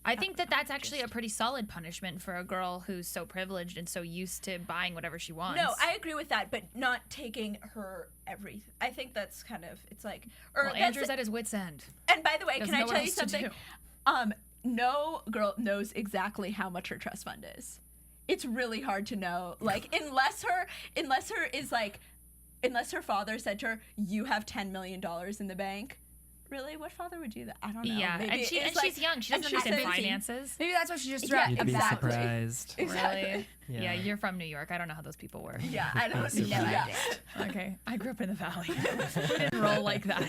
Speaker 4: I think that's actually a pretty solid punishment for a girl who's so privileged and so used to buying whatever she wants.
Speaker 7: No, I agree with that, but not taking her everything. I think that's kind of it's like. Or
Speaker 4: Well,
Speaker 7: that's-
Speaker 4: Andrew's at his wit's end.
Speaker 7: And by the way,
Speaker 4: There's
Speaker 7: can I
Speaker 4: nowhere
Speaker 7: tell you
Speaker 4: else to
Speaker 7: something?
Speaker 4: do.
Speaker 7: No girl knows exactly how much her trust fund is. It's really hard to know. Like unless her father said to her, "You have $10 million in the bank." Really, what father would do that? I don't know.
Speaker 4: Yeah,
Speaker 7: Maybe
Speaker 4: and
Speaker 7: it's
Speaker 4: she's
Speaker 7: like-
Speaker 4: young. She
Speaker 7: and
Speaker 4: doesn't
Speaker 7: she's
Speaker 4: understand
Speaker 7: 17.
Speaker 4: finances.
Speaker 5: Maybe that's what she just
Speaker 7: Yeah,
Speaker 5: threw.
Speaker 6: You'd be
Speaker 7: Exactly.
Speaker 6: surprised.
Speaker 7: Exactly.
Speaker 4: Really?
Speaker 6: Yeah.
Speaker 4: Yeah, you're from New York. I don't know how those people work.
Speaker 7: Yeah, I don't know.
Speaker 5: idea.
Speaker 4: Okay, I grew up in the valley. We didn't roll like that.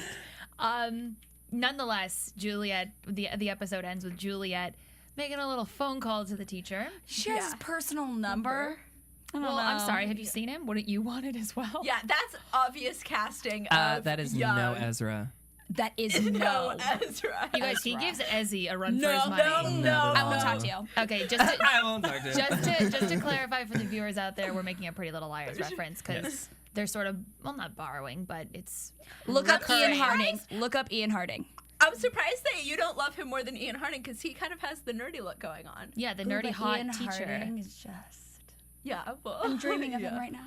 Speaker 4: Nonetheless, Juliet. The episode ends with Juliet making a little phone call to the teacher.
Speaker 5: She has his personal number. I don't
Speaker 4: Well,
Speaker 5: know.
Speaker 4: I'm sorry. Have you seen him? Wouldn't you want it as well?
Speaker 7: Yeah, that's obvious casting of
Speaker 6: That is
Speaker 7: young.
Speaker 6: no Ezra.
Speaker 5: That is
Speaker 7: No,
Speaker 5: no.
Speaker 7: Ezra.
Speaker 4: You guys, he gives Ezzy a run for
Speaker 7: No,
Speaker 4: his money.
Speaker 7: no.
Speaker 5: I won't talk to you.
Speaker 4: Okay, just to,
Speaker 6: I won't talk to him.
Speaker 4: just to clarify for the viewers out there, we're making a Pretty Little Liars reference because they're sort of not borrowing, but it's
Speaker 5: Look up Ian
Speaker 4: recurring.
Speaker 5: Harding. Look up Ian Harding.
Speaker 7: I'm surprised that you don't love him more than Ian Harding because he kind of has the nerdy look going on.
Speaker 4: Yeah, the
Speaker 5: Ooh,
Speaker 4: nerdy
Speaker 5: but
Speaker 4: hot
Speaker 5: Ian
Speaker 4: teacher.
Speaker 5: Harding is just.
Speaker 7: Yeah, well,
Speaker 5: I'm dreaming of him right now.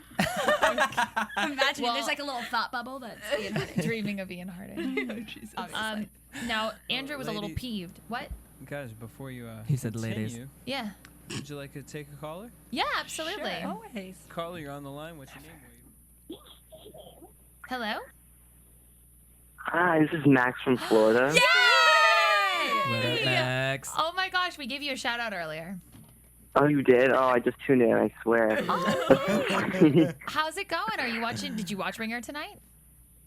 Speaker 5: Imagine
Speaker 4: Well-
Speaker 5: there's like a little thought bubble that's Ian Harding.
Speaker 4: Dreaming of Ian Harding.
Speaker 7: Oh, Jesus.
Speaker 4: Now Andrew was a little
Speaker 8: lady-
Speaker 4: peeved. What?
Speaker 8: Guys, before you
Speaker 6: He said
Speaker 8: continue,
Speaker 6: ladies.
Speaker 4: Yeah.
Speaker 8: would you like to take a caller?
Speaker 4: Yeah, absolutely.
Speaker 7: Always.
Speaker 8: Caller, you're on the line. What's your name?
Speaker 4: Hello.
Speaker 9: Hi, this is Max from Florida.
Speaker 6: What up, Max?
Speaker 4: Oh my gosh, we gave you a shout out earlier.
Speaker 9: Oh, you did? Oh, I just tuned in, I swear.
Speaker 4: How's it going? Are you watching? Did you watch Ringer tonight?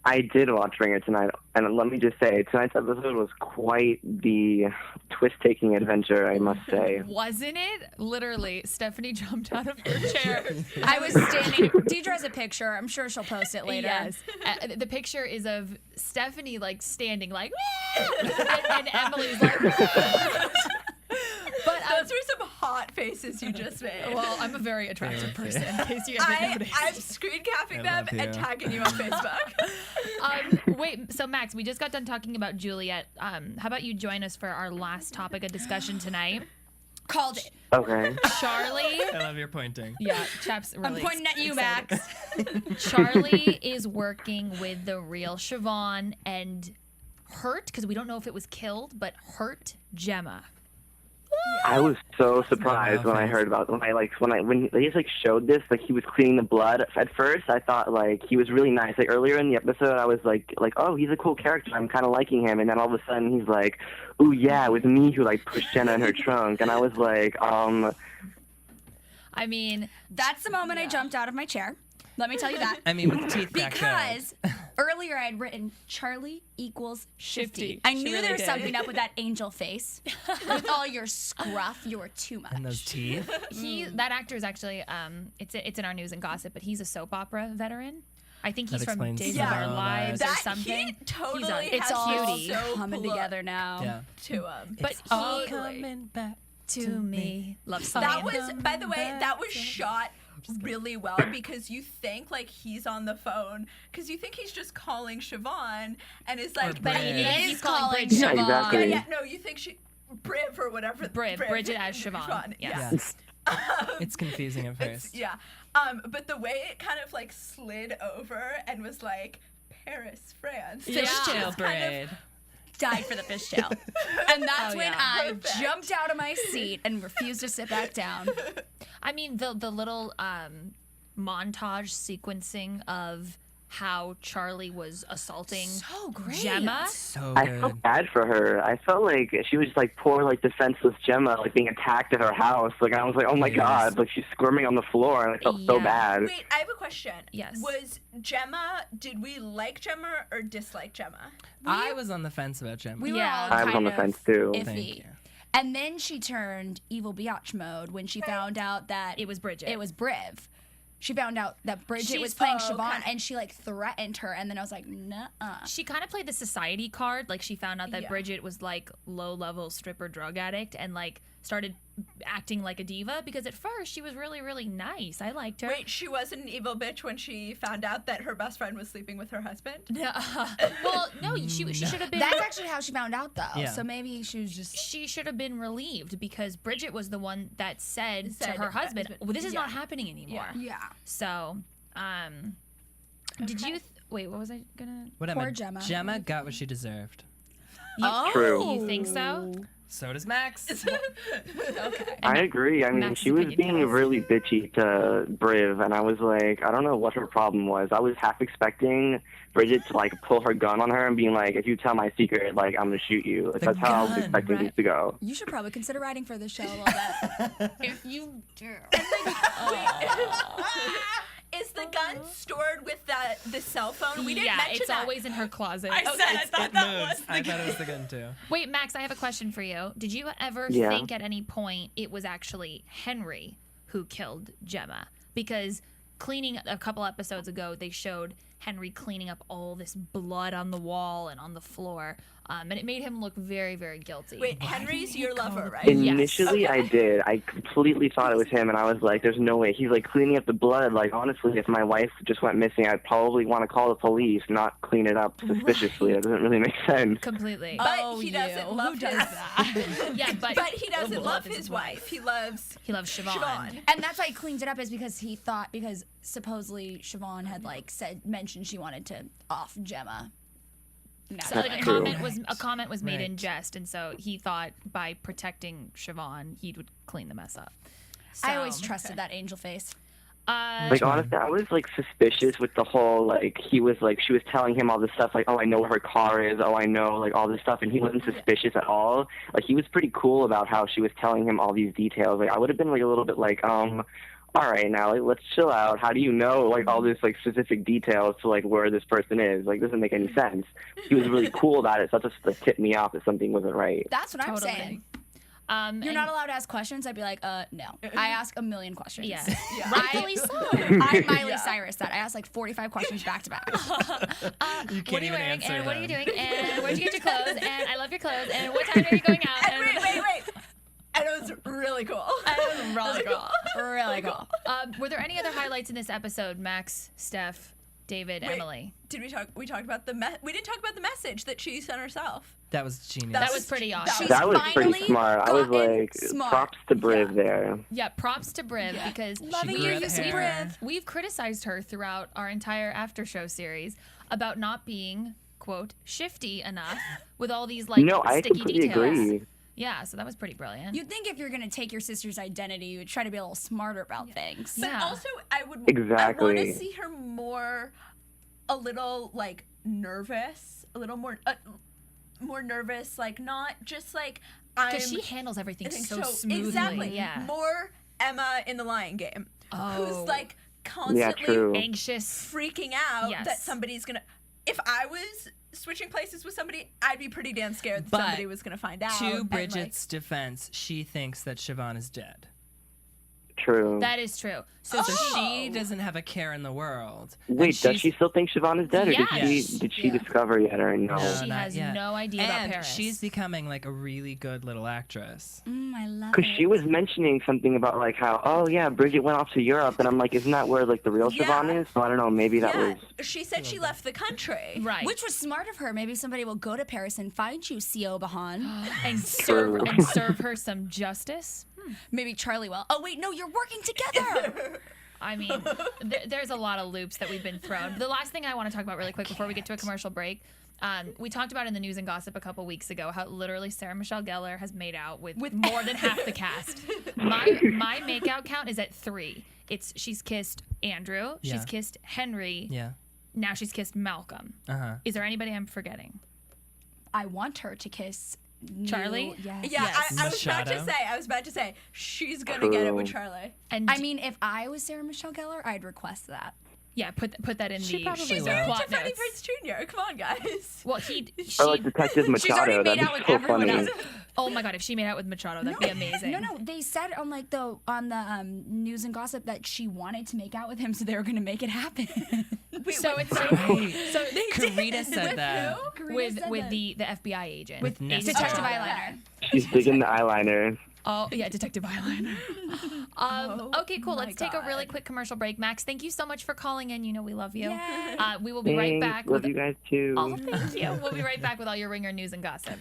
Speaker 9: I did watch Ringer tonight, and let me just say, tonight's episode was quite the twist-taking adventure, I must say.
Speaker 4: Wasn't it? Literally, Stephanie jumped out of her chair.
Speaker 5: I was standing. Deidre has a picture. I'm sure she'll post it later.
Speaker 4: Yes. The picture is of Stephanie like standing like, and Emily's like. But
Speaker 7: Those were some hot faces you just made.
Speaker 4: well, I'm a very attractive person. In case you haven't noticed.
Speaker 7: I'm screen capping them
Speaker 6: love you.
Speaker 7: and tagging you on Facebook.
Speaker 4: Wait, so Max, we just got done talking about Juliet. How about you join us for our last topic of discussion tonight?
Speaker 5: Called it.
Speaker 9: Okay.
Speaker 4: Charlie.
Speaker 6: I love your pointing.
Speaker 4: Yeah, Chap's really
Speaker 5: I'm pointing at you, Max.
Speaker 4: Charlie is working with the real Siobhan and hurt, because we don't know if it was killed, but hurt Gemma.
Speaker 9: I was so surprised when I heard about when they just like showed this, like he was cleaning the blood. At first, I thought like he was really nice. Like earlier in the episode, I was like, oh, he's a cool character. I'm kind of liking him. And then all of a sudden, he's like, ooh, yeah, it was me who like pushed Jenna in her trunk. And I was like,
Speaker 4: I mean,
Speaker 5: That's the moment I jumped out of my chair. Let me tell you that.
Speaker 6: I mean, with teeth back out.
Speaker 5: Because earlier I had written Charlie equals shifty.
Speaker 4: Shifty.
Speaker 5: I
Speaker 4: She
Speaker 5: knew
Speaker 4: really
Speaker 5: there was
Speaker 4: did.
Speaker 5: something up with that angel face. With all your scruff, you were too much.
Speaker 6: And those teeth.
Speaker 4: that actor is actually it's in our news and gossip, but he's a soap opera veteran. I think he's
Speaker 6: That
Speaker 4: from
Speaker 6: explains
Speaker 4: Days
Speaker 6: some
Speaker 4: of
Speaker 6: of
Speaker 4: Our
Speaker 6: that.
Speaker 4: Lives or
Speaker 7: That
Speaker 4: something.
Speaker 7: he totally
Speaker 4: He's on-
Speaker 7: has
Speaker 5: It's all
Speaker 4: cutie.
Speaker 7: so
Speaker 5: coming
Speaker 7: look
Speaker 5: together now.
Speaker 6: Yeah.
Speaker 7: to him.
Speaker 4: But
Speaker 6: It's
Speaker 4: he
Speaker 6: all coming back
Speaker 4: to me. Love song.
Speaker 7: That was, by the way, that was shot really well because you think like he's on the phone because you think he's just calling Siobhan and is like,
Speaker 4: But
Speaker 6: Bridget.
Speaker 4: he
Speaker 5: He's
Speaker 4: is calling
Speaker 5: calling
Speaker 4: Bridget.
Speaker 9: Yeah, exactly.
Speaker 7: Yeah, no, you think she Briv or whatever.
Speaker 4: Bridget as Siobhan. Yes.
Speaker 6: Yes. It's confusing at first.
Speaker 7: Yeah. But the way it kind of like slid over and was like Paris, France.
Speaker 6: Fishtail
Speaker 7: Just kind of-
Speaker 6: braid.
Speaker 5: Died for the fishtail. And that's
Speaker 4: Oh,
Speaker 5: when
Speaker 4: yeah.
Speaker 5: I
Speaker 7: Perfect.
Speaker 5: jumped out of my seat and refused to sit back down.
Speaker 4: I mean, the little montage sequencing of how Charlie was assaulting
Speaker 5: So great.
Speaker 4: Gemma.
Speaker 6: So
Speaker 9: I
Speaker 6: good.
Speaker 9: felt bad for her. I felt like she was like poor, like defenseless Gemma, like being attacked at her house. Like I was like, oh my
Speaker 6: Yes.
Speaker 9: god, like she's squirming on the floor, and I felt so
Speaker 4: Yeah.
Speaker 9: bad.
Speaker 7: Wait, I have a question.
Speaker 4: Yes.
Speaker 7: Was Gemma, did we like Gemma or dislike Gemma?
Speaker 6: I was on the fence about Gemma.
Speaker 5: We were
Speaker 4: Yeah.
Speaker 5: all
Speaker 9: I was
Speaker 5: kind
Speaker 9: on the
Speaker 5: of
Speaker 9: fence too.
Speaker 5: iffy.
Speaker 6: Thank you.
Speaker 5: And then she turned evil biatch mode when she found out that
Speaker 4: It was Bridget.
Speaker 5: It was Briv. she found out that Bridget was playing Siobhan, and she like threatened her, and then I was like, nuh-uh.
Speaker 4: She kind of played the society card. Like, she found out that Bridget was like low-level stripper drug addict, and like started acting like a diva, because at first she was really, really nice. I liked her.
Speaker 7: Wait, she wasn't an evil bitch when she found out that her best friend was sleeping with her husband?
Speaker 4: Well, no, she should have been.
Speaker 5: That's actually how she found out, though.
Speaker 6: Yeah.
Speaker 5: So maybe she was just.
Speaker 4: She should have been relieved, because Bridget was the one that said to her husband, well, "This is not happening anymore."
Speaker 5: Yeah.
Speaker 4: So, did you? Wait, what was I gonna?
Speaker 6: Whatever.
Speaker 5: Poor Gemma.
Speaker 6: Gemma got what she deserved.
Speaker 9: True.
Speaker 4: You think so?
Speaker 6: So does Max.
Speaker 5: Okay.
Speaker 9: I agree. I mean,
Speaker 4: Max's
Speaker 9: she was
Speaker 4: opinion
Speaker 9: being
Speaker 4: counts.
Speaker 9: really bitchy to Briv, and I was like, I don't know what her problem was. I was half expecting Bridget to like pull her gun on her and being like, if you tell my secret, like I'm gonna shoot you. Like,
Speaker 6: The
Speaker 9: that's how I was
Speaker 6: gun,
Speaker 9: expecting
Speaker 6: right.
Speaker 9: this to go.
Speaker 5: You should probably consider writing for this show a little bit.
Speaker 4: If you do.
Speaker 7: Is the gun stored with the cell phone? We didn't
Speaker 4: Yeah,
Speaker 7: mention
Speaker 4: it's
Speaker 7: that.
Speaker 4: always in her closet.
Speaker 7: I thought that was
Speaker 6: I thought it was the gun too.
Speaker 4: Wait, Max, I have a question for you. Did you ever
Speaker 9: Yeah.
Speaker 4: think at any point it was actually Henry who killed Gemma? Because cleaning a couple episodes ago, they showed Henry cleaning up all this blood on the wall and on the floor, and it made him look very, very guilty.
Speaker 7: Wait, Henry's your lover, right?
Speaker 9: Initially, I did. I completely thought it was him, and I was like, there's no way. He's like cleaning up the blood. Like, honestly, if my wife just went missing, I'd probably want to call the police, not clean it up suspiciously. That doesn't really make sense.
Speaker 4: Completely.
Speaker 7: But he doesn't love his
Speaker 4: Yeah, but
Speaker 7: he doesn't love his wife. He loves
Speaker 4: Siobhan.
Speaker 5: And that's why he cleaned it up, is because he thought, because supposedly Siobhan had like mentioned she wanted to off Gemma.
Speaker 4: So like a comment was made in
Speaker 6: Right.
Speaker 4: jest, and so he thought by protecting Siobhan, he would clean the mess up.
Speaker 5: I always
Speaker 4: So-
Speaker 5: trusted that angel face.
Speaker 9: Like, honestly, I was like suspicious with the whole like he was like she was telling him all this stuff like, oh, I know where her car is, oh, I know like all this stuff, and he wasn't suspicious at all. Like, he was pretty cool about how she was telling him all these details. Like, I would have been like a little bit like all right, now like, let's chill out. How do you know like all this like specific details to like where this person is? Like, doesn't make any sense. He was really cool about it, so that just like tipped me off that something wasn't right.
Speaker 5: That's what I'm
Speaker 4: Totally.
Speaker 5: saying. You're
Speaker 4: and-
Speaker 5: not allowed to ask questions. I'd be like, no. I ask a million questions.
Speaker 4: Yeah.
Speaker 5: Rightfully so. I'm Miley Cyrus. That I asked like 45 questions back to back.
Speaker 6: You
Speaker 4: What are
Speaker 6: can't
Speaker 4: you
Speaker 6: even
Speaker 4: wearing?
Speaker 6: answer
Speaker 4: And what are you
Speaker 6: them.
Speaker 4: doing? And where'd you get your clothes? And I love your clothes. And what time are you going out?
Speaker 7: And wait. And it was really cool.
Speaker 4: Really cool.
Speaker 5: Really cool.
Speaker 4: Were there any other highlights in this episode, Max, Steph, David, Emily?
Speaker 7: Did we talk? We talked about we didn't talk about the message that she sent herself.
Speaker 6: That was genius.
Speaker 4: That was pretty awesome.
Speaker 9: That was pretty
Speaker 5: finally
Speaker 9: smart. I was
Speaker 5: gotten
Speaker 9: like,
Speaker 5: smart.
Speaker 9: props to Briv there.
Speaker 4: Yeah, props to Briv, because
Speaker 5: Loving
Speaker 6: grew
Speaker 5: your
Speaker 6: up
Speaker 5: use of
Speaker 6: hair.
Speaker 5: Briv.
Speaker 4: we've criticized her throughout our entire after show series about not being, quote, shifty enough with all these like
Speaker 9: No, I
Speaker 4: sticky
Speaker 9: completely
Speaker 4: details.
Speaker 9: agree.
Speaker 4: Yeah, so that was pretty brilliant.
Speaker 5: You'd think if you're gonna take your sister's identity, you would try to be a little smarter about things.
Speaker 7: But
Speaker 4: Yeah.
Speaker 7: also, I want
Speaker 9: Exactly.
Speaker 7: to see her a little like nervous, a little more nervous, like not just like
Speaker 4: Because she handles everything so smoothly.
Speaker 7: Exactly.
Speaker 4: Yeah.
Speaker 7: More Emma in the Lion Game,
Speaker 4: Oh.
Speaker 7: who's like
Speaker 9: Yeah,
Speaker 7: constantly
Speaker 9: true.
Speaker 4: Anxious.
Speaker 7: freaking out
Speaker 4: Yes.
Speaker 7: that somebody's gonna. If I was switching places with somebody, I'd be pretty damn scared that
Speaker 6: But
Speaker 7: somebody was gonna find out.
Speaker 6: To
Speaker 7: and, like,
Speaker 6: Bridget's defense, she thinks that Siobhan is dead.
Speaker 9: True.
Speaker 4: That is true. So
Speaker 6: So she doesn't have a care in the world.
Speaker 9: Wait,
Speaker 6: And
Speaker 9: does
Speaker 6: she's-
Speaker 9: she still think Siobhan is dead, or
Speaker 4: Yes.
Speaker 9: did she discover yet, or no?
Speaker 4: she
Speaker 6: not
Speaker 4: has
Speaker 6: yet.
Speaker 4: no idea about
Speaker 6: And
Speaker 4: Paris.
Speaker 6: she's becoming like a really good little actress.
Speaker 5: I love
Speaker 9: Because
Speaker 5: it.
Speaker 9: she was mentioning something about like how, oh yeah, Bridget went off to Europe, and I'm like, isn't that where like the real
Speaker 7: Yeah.
Speaker 9: Siobhan is? So I don't know, maybe that
Speaker 7: yeah,
Speaker 9: was.
Speaker 7: she said she left the country.
Speaker 4: right.
Speaker 5: Which was smart of her. Maybe somebody will go to Paris and find you, Siobhan.
Speaker 4: and
Speaker 9: True.
Speaker 4: serve her some justice.
Speaker 5: Maybe Charlie will. Oh wait, no, you're working together.
Speaker 4: I mean, there's a lot of loops that we've been thrown. The last thing I want to talk about really quick before we get to a commercial break, we talked about in the news and gossip a couple weeks ago how literally Sarah Michelle Gellar has made out with more than half the cast. My makeout count is at 3. She's kissed Andrew,
Speaker 6: Yeah.
Speaker 4: she's kissed Henry,
Speaker 6: Yeah.
Speaker 4: now she's kissed Malcolm.
Speaker 6: Uh-huh.
Speaker 4: Is there anybody I'm forgetting?
Speaker 5: I want her to kiss
Speaker 4: Charlie?
Speaker 5: Yes.
Speaker 7: Yeah,
Speaker 4: Yes.
Speaker 7: I was about to say she's gonna get it with Charlie.
Speaker 4: And
Speaker 5: I mean, if I was Sarah Michelle Gellar, I'd request that.
Speaker 4: Yeah, put that in
Speaker 6: She
Speaker 4: the
Speaker 6: probably
Speaker 7: She's
Speaker 6: will.
Speaker 7: married
Speaker 4: plot
Speaker 7: to Freddie
Speaker 4: notes.
Speaker 7: Prinze Jr. Come on, guys.
Speaker 4: Well,
Speaker 9: Or like Detective
Speaker 5: She's already
Speaker 9: Machado.
Speaker 5: made
Speaker 9: That'd be
Speaker 5: out with
Speaker 9: so
Speaker 5: everyone
Speaker 9: funny.
Speaker 5: else.
Speaker 4: Oh my God, if she made out with Machado, that'd be amazing.
Speaker 5: No. They said on like the news and gossip that she wanted to make out with him, so they were gonna make it happen.
Speaker 4: So it's so cool. So
Speaker 6: Karita said that.
Speaker 4: with the FBI agent.
Speaker 6: With Nessa.
Speaker 5: Detective eyeliner.
Speaker 9: She's digging the eyeliner.
Speaker 4: Oh yeah, Detective Eyeliner. Okay, cool. Let's take a really quick commercial break. Max, thank you so much for calling in. You know we love you. We will be right back.
Speaker 9: Love you guys too.
Speaker 4: Oh, thank you. We'll be right back with all your Ringer news and gossip.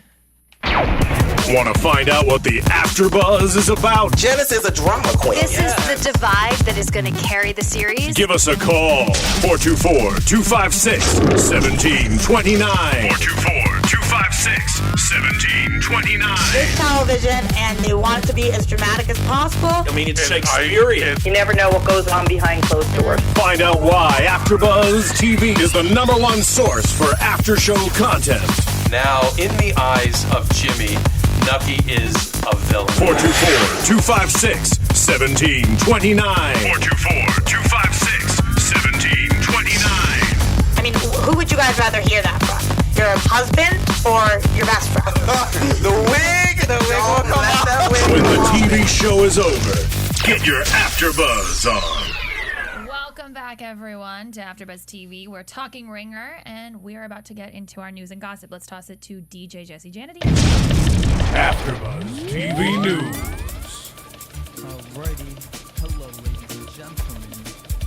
Speaker 1: Want to find out what the AfterBuzz is about?
Speaker 10: Janice is a drama queen.
Speaker 11: This is the divide that is going to carry the series.
Speaker 1: Give us a call. 424-256-1729. 424-256-1729.
Speaker 10: It's television, and they want it to be as dramatic as possible.
Speaker 1: I mean, it's Shakespearean.
Speaker 9: You never know what goes on behind closed doors.
Speaker 1: Find out why AfterBuzz TV is the #1 source for after-show content.
Speaker 12: Now, in the eyes of Jimmy, Nucky is a villain.
Speaker 1: 424-256-1729. 424-256-1729.
Speaker 10: I mean, who would you guys rather hear that from? Your husband or your best friend? The wig will come out.
Speaker 1: When the TV show is over, get your AfterBuzz on.
Speaker 4: Welcome back, everyone, to AfterBuzz TV. We're talking Ringer, and we're about to get into our news and gossip. Let's toss it to DJ Jesse Janity.
Speaker 1: AfterBuzz TV News.
Speaker 8: Alrighty. Hello, ladies and gentlemen.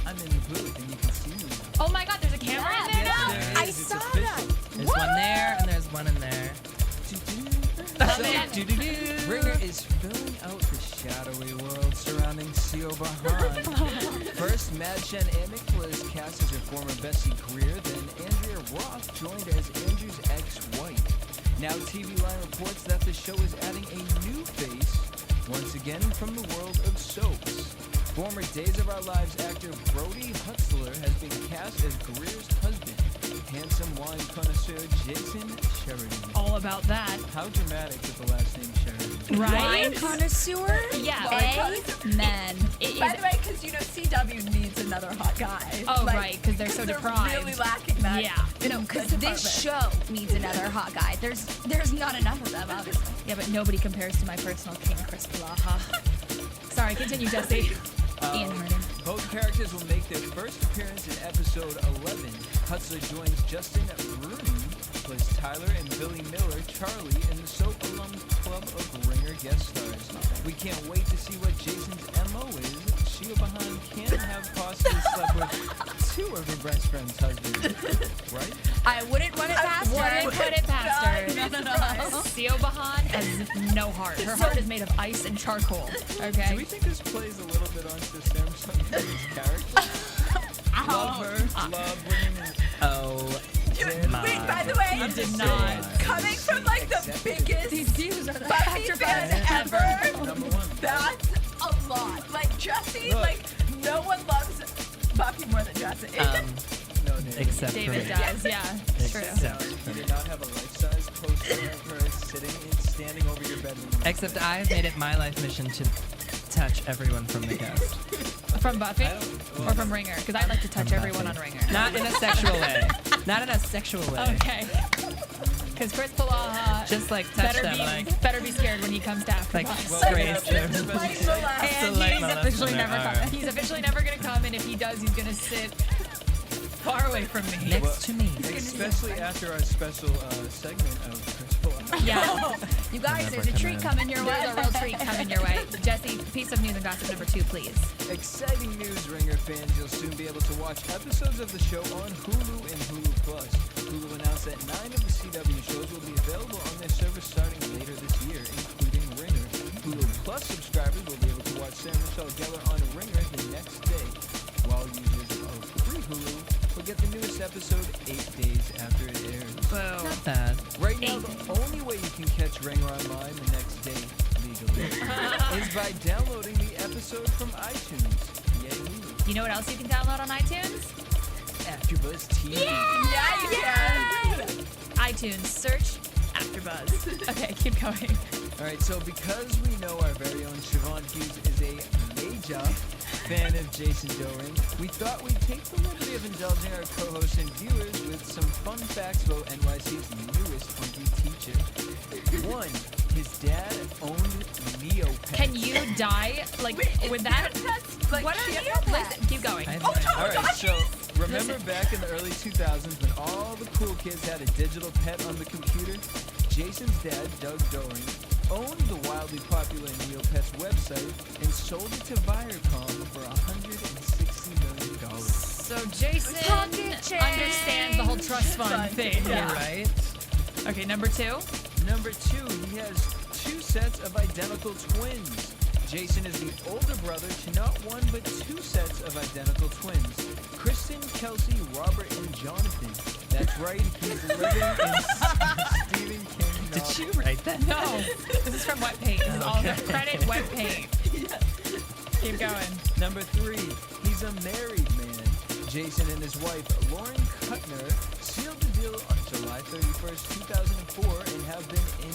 Speaker 8: I'm in the booth, and you can see me now.
Speaker 4: Oh my God, there's a camera in there now?
Speaker 8: There
Speaker 5: I
Speaker 8: is. It's
Speaker 5: saw
Speaker 8: official.
Speaker 5: that.
Speaker 6: There's one there, and there's one in there.
Speaker 8: Ringer is filling out the shadowy world surrounding Siobhan. First, Mad Chen Amick was cast as her former Bessie Greer, then Andrea Roth joined as Andrew's ex-wife. Now TV Line reports that the show is adding a new face, once again from the world of soaps. Former Days of Our Lives actor Brody Hutzler has been cast as Greer's husband, handsome wine connoisseur Jason Sheridan.
Speaker 4: All about that.
Speaker 8: How dramatic is the last name Sheridan?
Speaker 5: Wine connoisseur?
Speaker 4: Yeah.
Speaker 5: Men.
Speaker 7: By the way, because CW needs another hot guy.
Speaker 4: Oh, right, because they're so deprived.
Speaker 7: They're really lacking that.
Speaker 4: Yeah.
Speaker 5: No, because this show needs another hot guy. There's not enough of them, obviously.
Speaker 4: Yeah, but nobody compares to my personal king, Chris Palaha. Sorry, continue, Jesse. Ian Harden.
Speaker 8: Both characters will make their first appearance in episode 11. Hutzler joins Justin Rooney, plays Tyler and Billy Miller, Charlie, in the soap alum club of Ringer guest stars. We can't wait to see what Jason's MO is. Siobhan can't have possibly slept with two of her best friend's husbands, right?
Speaker 5: I wouldn't run it past her.
Speaker 4: Wouldn't put it past her.
Speaker 5: No.
Speaker 4: Siobhan has no heart. Her heart is made of ice and charcoal.
Speaker 8: Do
Speaker 4: Okay.
Speaker 8: we think this plays a little bit onto Sam Sunday's character? Love her, love women, and
Speaker 7: Wait, by the way,
Speaker 4: You did not.
Speaker 7: coming from like the biggest Buffy fan ever, that's a lot. Like Jesse, like no one loves Buffy more than Jesse.
Speaker 6: Except
Speaker 4: David
Speaker 6: for me.
Speaker 4: does, yeah. True.
Speaker 6: Except
Speaker 8: You
Speaker 6: for me.
Speaker 8: did not have a life-size poster of her standing over your bedroom.
Speaker 6: Except I've made it my life mission to touch everyone from the cast.
Speaker 4: From Buffy or from Ringer? Because I like to touch everyone on Ringer.
Speaker 6: Not in a sexual way. Not in a sexual way.
Speaker 4: Okay. Because Chris Palaha
Speaker 6: Just like touch them, like
Speaker 4: better be scared when he comes to
Speaker 6: like
Speaker 4: AfterBuzz.
Speaker 6: grace them.
Speaker 4: And he's officially never coming. He's officially never going to come, and if he does, he's going to sit far away from me.
Speaker 6: Next to me.
Speaker 8: Especially after our special segment of Crystal.
Speaker 4: Yeah.
Speaker 5: You guys, there's a treat coming your way.
Speaker 4: There's a real treat coming your way. Jesse, piece of news and gossip number 2, please.
Speaker 8: Exciting news, Ringer fans. You'll soon be able to watch episodes of the show on Hulu and Hulu Plus. Hulu announced that 9 of the CW shows will be available on their service starting later this year, including Ringer. Hulu Plus subscribers will be able to watch Sarah Michelle Gellar on Ringer the next day, while users of free Hulu will get the newest episode 8 days after it airs.
Speaker 6: Not bad.
Speaker 8: Right now, the only way you can catch Ringer online the next day legally is by downloading the episode from iTunes. Yay, Hulu.
Speaker 4: You know what else you can download on iTunes?
Speaker 8: AfterBuzz TV.
Speaker 7: Yeah, you can.
Speaker 4: iTunes, search AfterBuzz. Okay, keep going.
Speaker 8: All right, so because we know our very own Siobhan Hughes is a major fan of Jason Doring, we thought we'd take the liberty of indulging our co-hosts and viewers with some fun facts about NYC's newest funky teacher. 1. His dad owned Neopets.
Speaker 4: Can you die with that?
Speaker 5: What are Neopets?
Speaker 4: Keep going.
Speaker 8: All right, so remember back in the early 2000s when all the cool kids had a digital pet on the computer? Jason's dad, Doug Doring, owned the wildly popular Neopets website and sold it to Viacom for $160 million.
Speaker 4: So Jason understands the whole trust fund thing.
Speaker 6: Yeah. Right?
Speaker 4: Okay, number 2.
Speaker 8: Number 2, he has 2 sets of identical twins. Jason is the older brother to not 1 but 2 sets of identical twins. Kristen, Kelsey, Robert, and Jonathan. That's right, he's living in Stephen King novel.
Speaker 6: Did you write that?
Speaker 4: No, this is from Wet Paint. This is all the credit Wet Paint. Keep going.
Speaker 8: Number 3, he's a married man. Jason and his wife, Lauren Kuttner, sealed the deal on July 31st, 2004, and have been in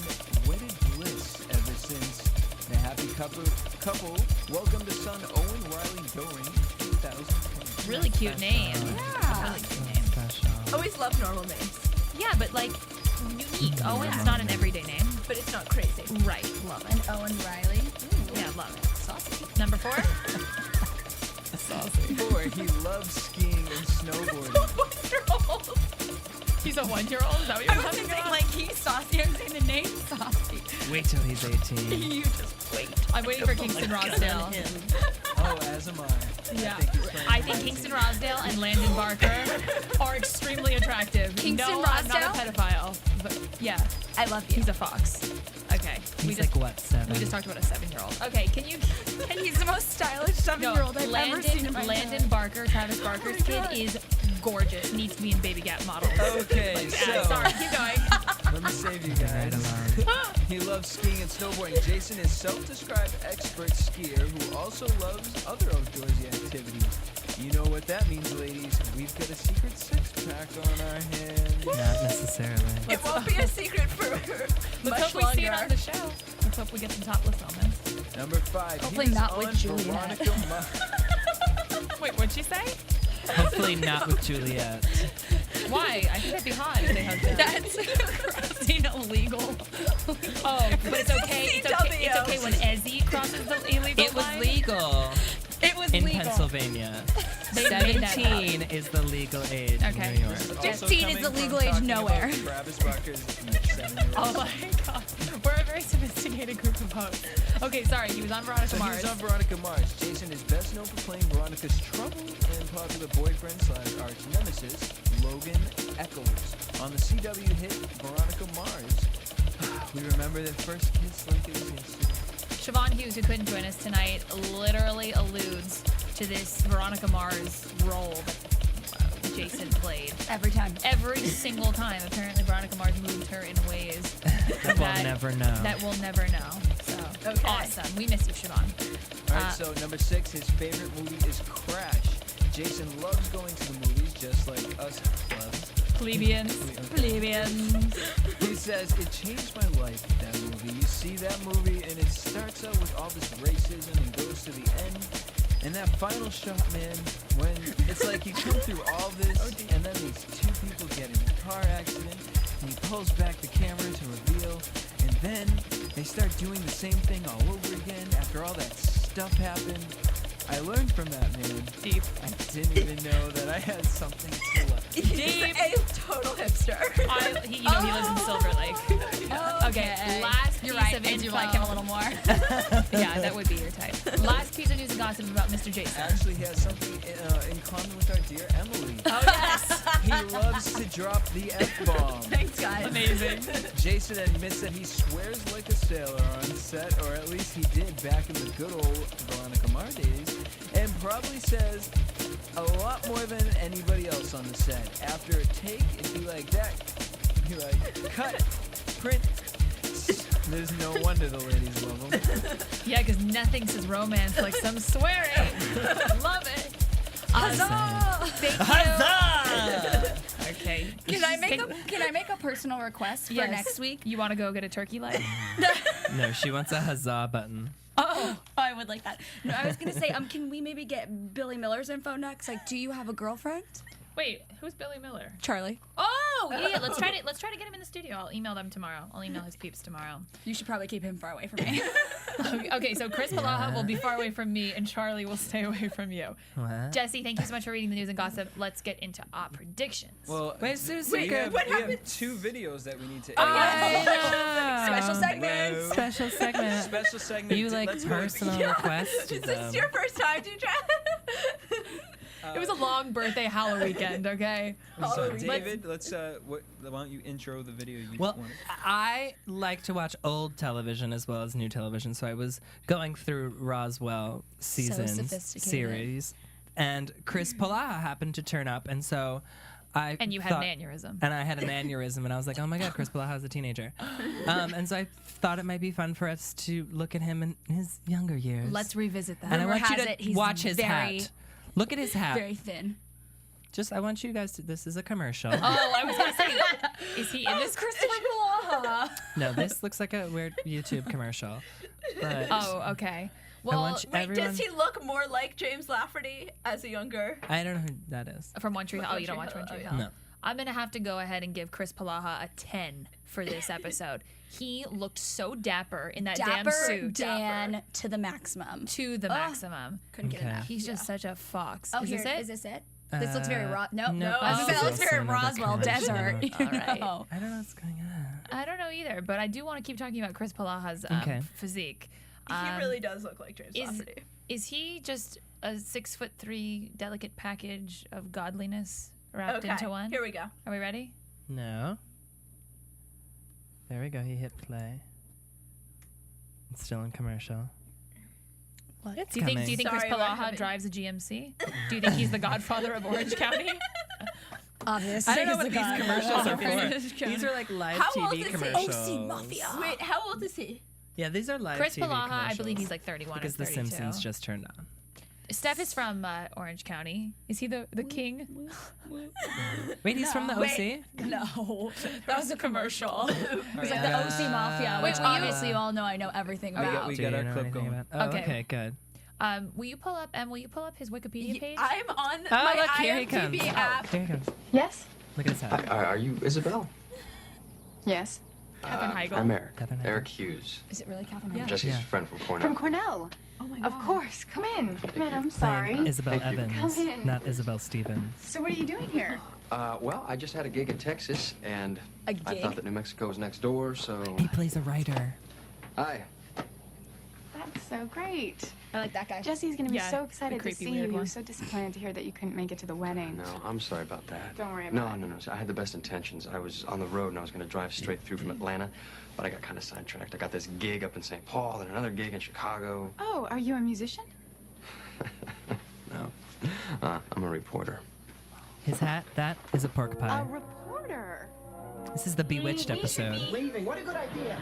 Speaker 8: wedded bliss ever since. The happy couple welcomed a son, Owen Riley Doring, in 2020.
Speaker 4: Really cute name.
Speaker 5: Yeah.
Speaker 4: Really cute name.
Speaker 7: Always love normal names,
Speaker 4: Yeah, but unique. Owen's not an everyday name.
Speaker 7: but it's not crazy.
Speaker 4: Right. Love it.
Speaker 5: And Owen Riley.
Speaker 4: Yeah, love it. Saucy. Number 4.
Speaker 6: Saucy.
Speaker 8: 4, he loves skiing and snowboarding.
Speaker 4: He's a 1-year-old? Is that what you're
Speaker 5: I was
Speaker 4: talking
Speaker 5: thinking
Speaker 4: about?
Speaker 5: he's saucy. I'm saying the name saucy.
Speaker 6: Wait till he's 18.
Speaker 5: You just wait.
Speaker 4: I'm waiting for Kingston Rosdale.
Speaker 8: Oh, as am I.
Speaker 4: Yeah.
Speaker 8: I think he's playing
Speaker 4: I think Kingston Rosdale and Landon Barker are extremely attractive.
Speaker 5: Kingston
Speaker 4: no, I'm not a
Speaker 5: Rosdale?
Speaker 4: pedophile. But yeah,
Speaker 5: I love you.
Speaker 4: he's a fox. Okay.
Speaker 6: He's like, what, 7?
Speaker 4: We just talked about a 7-year-old. Okay, can you...
Speaker 5: And he's the most stylish 7-year-old I've ever seen in my
Speaker 4: Landon
Speaker 5: life.
Speaker 4: Barker, Travis Barker's kid, is gorgeous. Needs to be in Baby Gap models.
Speaker 8: Okay, so
Speaker 4: Sorry, keep going.
Speaker 8: let me save you guys. He loves skiing and snowboarding. Jason is self-described expert skier who also loves other outdoorsy activities. You know what that means, ladies. We've got a secret six-pack on our hands.
Speaker 6: Not necessarily.
Speaker 7: It won't be a secret for
Speaker 4: Let's
Speaker 7: much
Speaker 4: hope we see it
Speaker 7: longer.
Speaker 4: on the show. Let's hope we get some topless moments.
Speaker 8: Number 5.
Speaker 5: Hopefully
Speaker 8: he was
Speaker 5: not with
Speaker 8: on
Speaker 5: Juliet.
Speaker 8: Veronica Mars.
Speaker 4: Wait, what'd she say?
Speaker 6: Hopefully not with Juliet.
Speaker 4: Why? I think that'd be hot if they hugged that.
Speaker 5: That's illegal.
Speaker 4: Oh, but it's okay. It's okay. It's okay when Ezzy crosses the illegal
Speaker 6: It was
Speaker 4: line.
Speaker 6: legal
Speaker 5: It was
Speaker 6: in
Speaker 5: legal.
Speaker 6: Pennsylvania.
Speaker 4: They made that
Speaker 6: 17 is the legal age
Speaker 4: Okay.
Speaker 6: in New York.
Speaker 8: Also
Speaker 5: 15 is
Speaker 8: coming
Speaker 5: the
Speaker 8: from
Speaker 5: legal age
Speaker 8: talking
Speaker 5: nowhere.
Speaker 8: about Travis Barker's 7-year-old.
Speaker 4: Oh my god. We're a very sophisticated group of hosts. Okay, sorry. He was on Veronica
Speaker 8: So
Speaker 4: Mars.
Speaker 8: he was on Veronica Mars. Jason is best known for playing Veronica's troubled and popular boyfriend / arch nemesis, Logan Echols, on the CW hit Veronica Mars. We remember their first kiss like it was yesterday.
Speaker 4: Siobhan Hughes, who couldn't join us tonight, literally alludes to this Veronica Mars role that Jason played.
Speaker 5: Every time.
Speaker 4: Every single time. Apparently, Veronica Mars moved her in ways
Speaker 6: That we'll never know.
Speaker 4: That we'll never know. So
Speaker 7: Okay.
Speaker 4: awesome. We miss you, Siobhan.
Speaker 8: Alright, so number 6, his favorite movie is Crash. Jason loves going to the movies just like us clubs.
Speaker 4: Plebeians. Plebeians.
Speaker 8: He says, it changed my life, that movie. You see that movie and it starts out with all this racism and goes to the end. And that final shot, man, when it's like you come through all this and then these 2 people get in a car accident and he pulls back the camera to reveal and then they start doing the same thing all over again after all that stuff happened. I learned from that, man.
Speaker 4: Deep.
Speaker 8: I didn't even know that I had something to learn.
Speaker 7: He's a total hipster.
Speaker 4: He lives in Silver Lake. Okay, last
Speaker 5: You're
Speaker 4: piece
Speaker 5: right.
Speaker 4: of
Speaker 5: I
Speaker 4: info.
Speaker 5: do like him a little more.
Speaker 4: Yeah, that would be your type. Last piece of news and gossip about Mr. Jason.
Speaker 8: Actually, he has something in common with our dear Emily.
Speaker 4: Oh, yes.
Speaker 8: He loves to drop the F-bomb.
Speaker 7: Thanks, guys.
Speaker 4: Amazing.
Speaker 8: Jason admits that he swears like a sailor on set, or at least he did back in the good old Veronica Mars days, and probably says a lot more than anybody else on the set. After a take, it'd be like that. He'd be like, cut, print. There's no wonder the ladies love him.
Speaker 4: Yeah, because nothing says romance like some swearing. Love it.
Speaker 5: Huzzah!
Speaker 4: Thank you. Okay.
Speaker 5: Can I make a personal request for next week?
Speaker 4: You want to go get a turkey leg?
Speaker 6: No, she wants a huzzah button.
Speaker 5: Oh, I would like that. No, I was gonna say, can we maybe get Billy Miller's info next? Like, do you have a girlfriend?
Speaker 4: Wait, who's Billy Miller?
Speaker 5: Charlie.
Speaker 4: Oh, yeah. Let's try to get him in the studio. I'll email them tomorrow. I'll email his peeps tomorrow.
Speaker 5: You should probably keep him far away from me.
Speaker 4: Okay, so Chris Palaha will be far away from me, and Charlie will stay away from you.
Speaker 6: What?
Speaker 4: Jesse, thank you so much for reading the news and gossip. Let's get into our predictions.
Speaker 8: Well,
Speaker 6: Wait,
Speaker 8: we have 2 videos that we need to
Speaker 5: Special segment.
Speaker 6: Special segment.
Speaker 8: Special segment.
Speaker 6: You like
Speaker 8: Let's
Speaker 6: personal
Speaker 8: go.
Speaker 6: requests?
Speaker 7: Is this your first time, Deidre?
Speaker 4: It was a long birthday Halloween weekend, okay?
Speaker 8: So David, let's why don't you intro the video you
Speaker 6: Well,
Speaker 8: wanted?
Speaker 6: I like to watch old television as well as new television, so I was going through Roswell seasons
Speaker 5: sophisticated.
Speaker 6: series, and Chris Palaha happened to turn up, and so
Speaker 4: And you had an aneurysm.
Speaker 6: And I had an aneurysm, and I was like, oh my God, Chris Palaha's a teenager. And so I thought it might be fun for us to look at him in his younger years.
Speaker 4: Let's revisit that.
Speaker 6: And I want you
Speaker 5: has it,
Speaker 6: to
Speaker 5: he's
Speaker 6: watch his
Speaker 5: very-
Speaker 6: hat. Look at his hat.
Speaker 5: Very thin.
Speaker 6: I want you guys to, this is a commercial.
Speaker 4: Oh, I was going to say, is he in this?
Speaker 5: Christopher Palaha.
Speaker 6: No, this looks like a weird YouTube commercial. But
Speaker 4: Oh, okay.
Speaker 6: I
Speaker 4: Well,
Speaker 6: want
Speaker 7: Wait,
Speaker 6: everyone,
Speaker 7: does he look more like James Lafferty as a younger?
Speaker 6: I don't know who that is.
Speaker 4: from One Tree Hill. Oh, you don't watch One Tree Hill?
Speaker 6: No.
Speaker 4: I'm going to have to go ahead and give Chris Palaha a 10 for this episode. He looked so dapper in that damn
Speaker 5: Dapper
Speaker 4: suit.
Speaker 5: Dan to the maximum.
Speaker 4: To the maximum.
Speaker 5: Couldn't get
Speaker 6: Okay.
Speaker 5: enough.
Speaker 4: He's just such a fox.
Speaker 5: Oh,
Speaker 4: is
Speaker 5: here,
Speaker 4: this it?
Speaker 5: is this it? This looks very Nope.
Speaker 6: no,
Speaker 5: I was gonna say, that looks
Speaker 6: this is
Speaker 5: very
Speaker 6: also another
Speaker 5: Roswell
Speaker 6: commercial.
Speaker 5: Desert. You
Speaker 4: All right.
Speaker 5: know?
Speaker 6: I don't know what's going on.
Speaker 4: I don't know either, but I do want to keep talking about Chris Palaha's
Speaker 6: Okay.
Speaker 4: physique.
Speaker 7: He really does look like James Lafferty.
Speaker 4: Is he just a 6'3" delicate package of godliness wrapped into one?
Speaker 7: Here we go.
Speaker 4: Are we ready?
Speaker 6: No. There we go. He hit play. It's still in commercial. It's
Speaker 4: Do you think Chris
Speaker 7: Sorry, what
Speaker 4: Palaha
Speaker 7: happened?
Speaker 4: drives a GMC? Do you think he's the godfather of Orange County?
Speaker 5: Obviously.
Speaker 6: I don't know what
Speaker 5: he's
Speaker 6: these
Speaker 5: a
Speaker 6: commercials are
Speaker 5: godfather.
Speaker 6: for. These are like live
Speaker 7: How old
Speaker 6: TV
Speaker 7: is he?
Speaker 6: commercials.
Speaker 5: OC Mafia.
Speaker 7: Wait, how old is he?
Speaker 6: Yeah, these are live
Speaker 4: Chris
Speaker 6: TV
Speaker 4: Palaha, I
Speaker 6: commercials.
Speaker 4: believe he's like 31
Speaker 6: because
Speaker 4: or
Speaker 6: The
Speaker 4: 32.
Speaker 6: Simpsons just turned on.
Speaker 4: Steph is from Orange County. Is he the king?
Speaker 6: Wait, he's from the OC?
Speaker 5: No, that was a commercial. It was like the
Speaker 6: Yeah.
Speaker 5: OC Mafia, which
Speaker 4: Wait, will you-
Speaker 5: obviously you all know I know everything about.
Speaker 8: we
Speaker 6: Do
Speaker 8: got
Speaker 6: you
Speaker 8: our
Speaker 6: know
Speaker 8: clip
Speaker 6: anything
Speaker 8: going.
Speaker 6: about- Oh,
Speaker 4: Okay.
Speaker 6: okay, good.
Speaker 4: Will you pull up his Wikipedia page?
Speaker 7: I'm on
Speaker 6: Oh,
Speaker 7: my
Speaker 6: look, here he
Speaker 7: IMDb
Speaker 6: comes.
Speaker 7: app.
Speaker 6: Here he comes.
Speaker 13: Yes?
Speaker 6: Look at his hat.
Speaker 12: Are you Isabel?
Speaker 13: Yes.
Speaker 4: Kevin Heigl.
Speaker 12: I'm Eric.
Speaker 6: Kevin Heigl.
Speaker 12: Eric Hughes.
Speaker 5: Is it really Catherine?
Speaker 4: Yeah.
Speaker 12: Jesse's
Speaker 6: Yeah.
Speaker 12: friend from Cornell.
Speaker 13: From Cornell. Oh my God. Of course. Come in. Come in. I'm sorry.
Speaker 6: Playing Isabel
Speaker 12: Thank you.
Speaker 6: Evans,
Speaker 13: Come in.
Speaker 6: not Isabel Stevens.
Speaker 13: So what are you doing here?
Speaker 12: Well, I just had a gig in Texas, and
Speaker 5: A
Speaker 12: I
Speaker 5: gig?
Speaker 12: thought that New Mexico was next door, so...
Speaker 6: He plays a writer.
Speaker 12: Hi.
Speaker 13: That's so great.
Speaker 5: I like that guy.
Speaker 13: Jesse's gonna be
Speaker 4: Yeah,
Speaker 13: so
Speaker 4: the
Speaker 13: excited to
Speaker 4: creepy,
Speaker 13: see you.
Speaker 4: weird
Speaker 13: He
Speaker 4: one.
Speaker 13: was so disappointed to hear that you couldn't make it to the wedding.
Speaker 12: No, I'm sorry about that.
Speaker 13: Don't worry
Speaker 12: No,
Speaker 13: about it.
Speaker 12: no, no. I had the best intentions. I was on the road, and I was going to drive straight through from Atlanta, but I got kind of sidetracked. I got this gig up in St. Paul, and another gig in Chicago.
Speaker 13: Oh, are you a musician?
Speaker 12: No. I'm a reporter.
Speaker 6: His hat, that is a pork
Speaker 13: A
Speaker 6: pie.
Speaker 13: reporter.
Speaker 6: This is the Bewitched episode.
Speaker 14: Leaving. What a good idea.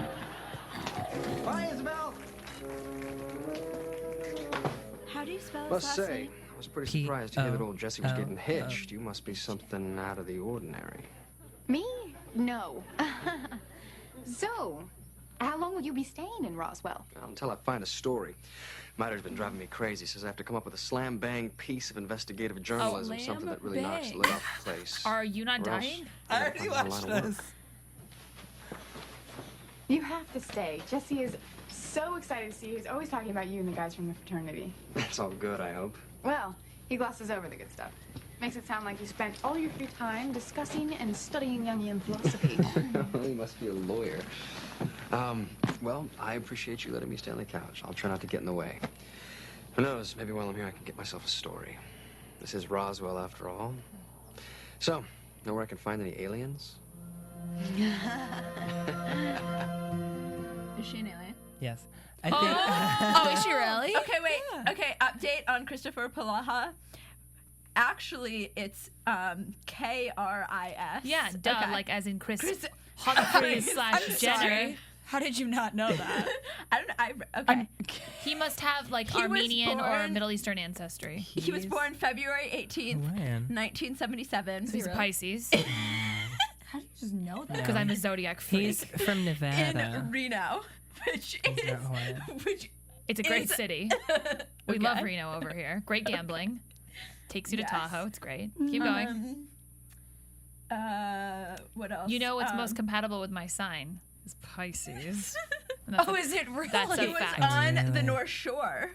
Speaker 14: Bye, Isabel.
Speaker 7: How do you spell his
Speaker 12: Must
Speaker 7: last
Speaker 12: say,
Speaker 7: name?
Speaker 12: I was pretty surprised to hear that old Jesse was
Speaker 6: P-O-O.
Speaker 12: getting hitched. You must be something out of the ordinary.
Speaker 13: Me? No. So, how long will you be staying in Roswell?
Speaker 12: Until I find a story. Matter's been driving me crazy. Says I have to come up with a slam-bang piece of investigative journalism, something that really knocks the lid off the place.
Speaker 4: Are you not
Speaker 12: Or else
Speaker 4: dying?
Speaker 12: I already watched this.
Speaker 13: You have to stay. Jesse is so excited to see you. He's always talking about you and the guys from the fraternity.
Speaker 12: That's all good, I hope.
Speaker 13: Well, he glosses over the good stuff. Makes it sound like you spent all your free time discussing and studying Jungian philosophy.
Speaker 12: He must be a lawyer. Well, I appreciate you letting me stay on the couch. I'll try not to get in the way. Who knows, maybe while I'm here I can get myself a story. This is Roswell, after all. So, know where I can find any aliens?
Speaker 7: Is she an alien?
Speaker 6: Yes. I think.
Speaker 5: Oh, is she really?
Speaker 7: Okay, wait. Okay, update on Christopher Palaha. Actually, it's K-R-I-S.
Speaker 4: Yeah, duh,
Speaker 7: Okay.
Speaker 4: like as in Chris
Speaker 7: Chris-
Speaker 4: Humphries
Speaker 5: I'm
Speaker 4: /
Speaker 5: sorry.
Speaker 4: Jenner.
Speaker 5: How did you not know that?
Speaker 7: I don't know. Okay.
Speaker 4: He must have like
Speaker 7: He was
Speaker 4: Armenian or
Speaker 7: born-
Speaker 4: Middle Eastern ancestry.
Speaker 7: He was born February 18th,
Speaker 6: When?
Speaker 7: 1977.
Speaker 4: He's a Pisces.
Speaker 5: How did you just know that?
Speaker 4: Because I'm a zodiac freak.
Speaker 6: He's from Nevada.
Speaker 7: in Reno, which
Speaker 6: He's
Speaker 7: is
Speaker 6: not Hawaiian.
Speaker 7: which
Speaker 4: It's a great city. We love Reno over here. Great gambling. Takes you to Tahoe. It's great. Keep going.
Speaker 7: What else?
Speaker 4: You know what's most compatible with my sign? Is Pisces.
Speaker 5: Oh, is it really?
Speaker 4: That's a
Speaker 7: He was
Speaker 4: fact.
Speaker 7: on the North Shore.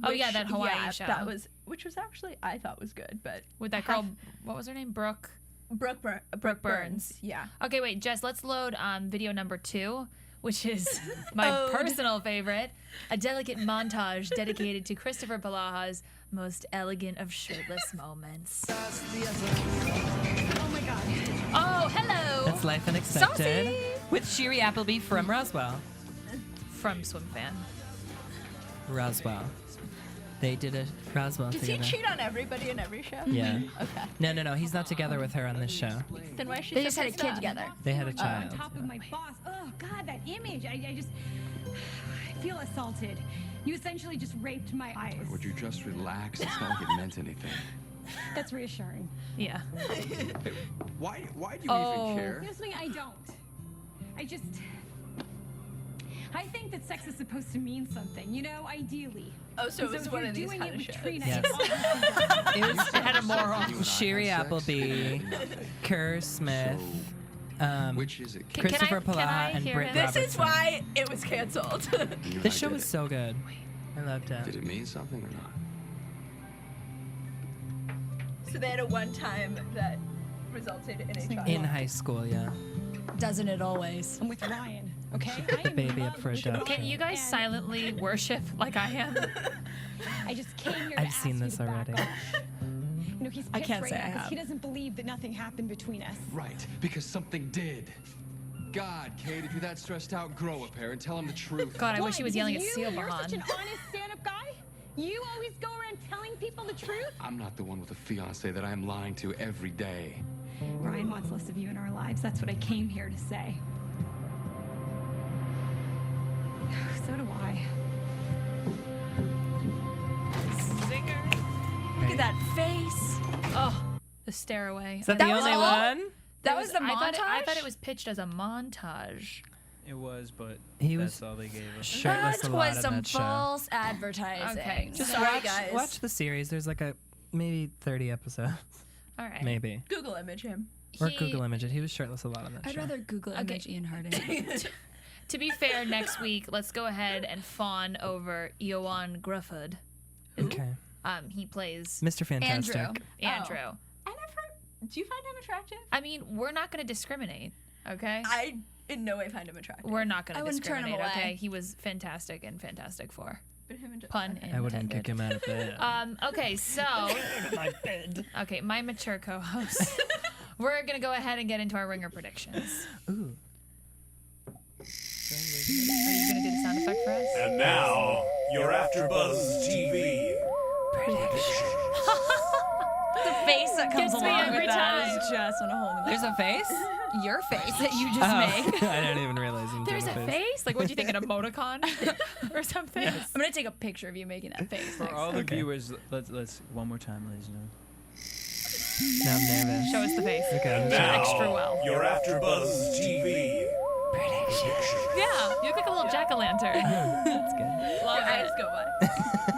Speaker 4: Oh, yeah, that Hawaii show.
Speaker 7: That was, which was actually, I thought was good, but.
Speaker 4: With that girl, what was her name? Brooke
Speaker 7: Burns. Yeah.
Speaker 4: Okay, wait, Jess, let's load video number 2, which is my personal favorite. A delicate montage dedicated to Christopher Palaha's most elegant of shirtless moments.
Speaker 15: Oh my God.
Speaker 4: Oh, hello.
Speaker 6: That's Life Unexpected
Speaker 4: Saucy.
Speaker 6: with Shiri Appleby from Roswell.
Speaker 4: From Swim Fan.
Speaker 6: Roswell. They did a Roswell
Speaker 7: Does
Speaker 6: together.
Speaker 7: he cheat on everybody in every show?
Speaker 6: Yeah.
Speaker 7: Okay.
Speaker 6: No. He's not together with her on this show.
Speaker 7: Then why is she
Speaker 5: They
Speaker 7: so
Speaker 5: just had a
Speaker 7: pissed
Speaker 5: kid
Speaker 7: off?
Speaker 5: together.
Speaker 6: They had a child.
Speaker 15: On top of my boss. Oh God, that image. I just I feel assaulted. You essentially just raped my eyes.
Speaker 16: Would you just relax? It's not like it meant anything.
Speaker 15: That's reassuring.
Speaker 4: Yeah.
Speaker 16: Hey, why do you even care?
Speaker 15: You know something? I don't. I think that sex is supposed to mean something, ideally.
Speaker 7: Oh, so it
Speaker 15: And
Speaker 7: was
Speaker 15: if
Speaker 7: one
Speaker 15: you're
Speaker 7: of these
Speaker 15: doing
Speaker 7: kind
Speaker 15: it
Speaker 7: of
Speaker 15: with
Speaker 7: shows.
Speaker 15: Trina,
Speaker 6: Yes. It had a moral. Shiri Appleby, Kerr Smith,
Speaker 16: which is it?
Speaker 6: Christopher
Speaker 4: Can I
Speaker 6: Palaha, and
Speaker 4: hear
Speaker 6: Britt
Speaker 4: it?
Speaker 7: This
Speaker 6: Robertson.
Speaker 7: is why it was canceled.
Speaker 6: This show was so good. I loved it.
Speaker 16: Did it mean something or not?
Speaker 7: So they had a one time that resulted in a child.
Speaker 6: In high school, yeah.
Speaker 5: Doesn't it always?
Speaker 15: I'm with Ryan, okay?
Speaker 6: The baby up for adoption.
Speaker 4: Can you guys silently worship like I am?
Speaker 15: I just came here to
Speaker 6: I've
Speaker 15: ask
Speaker 6: seen
Speaker 15: you
Speaker 6: this
Speaker 15: to back
Speaker 6: already.
Speaker 15: off. He's
Speaker 5: I
Speaker 15: pissed
Speaker 5: can't
Speaker 15: right
Speaker 5: say
Speaker 15: now
Speaker 5: I
Speaker 15: 'cause
Speaker 5: have.
Speaker 15: he doesn't believe that nothing happened between us.
Speaker 16: Right, because something did. God, Kate, if you're that stressed out, grow a pair and tell him the truth.
Speaker 4: God, I wish he was
Speaker 15: Why?
Speaker 4: yelling at
Speaker 15: Because
Speaker 4: Seal
Speaker 15: You're such an
Speaker 4: Bahan.
Speaker 15: honest stand-up guy? You always go around telling people the truth?
Speaker 16: I'm not the one with a fiance that I am lying to every day.
Speaker 15: Ryan wants less of you in our lives. That's what I came here to say. So do I.
Speaker 4: Zinger. Look at that face. Oh, the stairway.
Speaker 6: Is that the only one?
Speaker 5: That was the
Speaker 4: I thought
Speaker 5: montage?
Speaker 4: it was pitched as a montage.
Speaker 17: It was, but
Speaker 6: He
Speaker 17: that's
Speaker 6: was
Speaker 17: all they gave us.
Speaker 6: shirtless
Speaker 5: That
Speaker 6: a lot
Speaker 5: was
Speaker 6: in
Speaker 5: some
Speaker 6: that show.
Speaker 5: false advertising.
Speaker 4: Okay,
Speaker 6: Just
Speaker 7: Sorry, guys.
Speaker 6: watch the series. There's like maybe 30 episodes.
Speaker 4: All right.
Speaker 6: Maybe.
Speaker 7: Google image him.
Speaker 6: Or Google image it. He was shirtless a lot on that
Speaker 5: I'd
Speaker 6: show.
Speaker 5: rather Google image Ian Harding.
Speaker 4: To be fair, next week let's go ahead and fawn over Ioan Grufford.
Speaker 6: Okay.
Speaker 4: He plays
Speaker 6: Mr. Fantastic.
Speaker 4: Andrew.
Speaker 7: I never. Do you find him attractive?
Speaker 4: I mean, we're not going to discriminate, okay?
Speaker 7: I in no way find him attractive.
Speaker 4: We're not going
Speaker 5: I
Speaker 4: to
Speaker 5: wouldn't turn him
Speaker 4: discriminate,
Speaker 5: away.
Speaker 4: okay? He was fantastic in Fantastic Four.
Speaker 7: But him and
Speaker 4: Pun
Speaker 6: I wouldn't
Speaker 4: intended.
Speaker 6: kick him out of bed.
Speaker 4: Okay, so okay, my mature co-host. We're gonna go ahead and get into our Ringer predictions.
Speaker 6: Ooh.
Speaker 4: Are you gonna do the sound effect for us?
Speaker 1: And now, your AfterBuzz TV prediction.
Speaker 5: The face that comes
Speaker 4: Gets me
Speaker 5: along
Speaker 4: every
Speaker 5: with that
Speaker 4: time.
Speaker 5: is just on a whole new
Speaker 6: There's a face?
Speaker 5: Your face that you just made.
Speaker 6: I didn't even realize him
Speaker 4: There's
Speaker 6: doing
Speaker 4: a face? Like, what do you think, an emoticon or something?
Speaker 5: I'm gonna take a picture of you making that face.
Speaker 17: For
Speaker 5: next
Speaker 17: all
Speaker 5: time.
Speaker 17: the viewers, let's one more time, ladies and gentlemen.
Speaker 6: Now I'm nervous.
Speaker 4: Show us the face.
Speaker 6: Okay.
Speaker 1: Now,
Speaker 4: Extra well.
Speaker 1: your AfterBuzz TV prediction.
Speaker 4: Yeah, you look like a little jack-o'-lantern.
Speaker 6: That's good.
Speaker 4: Love
Speaker 7: Your eyes
Speaker 4: it.
Speaker 7: go wide.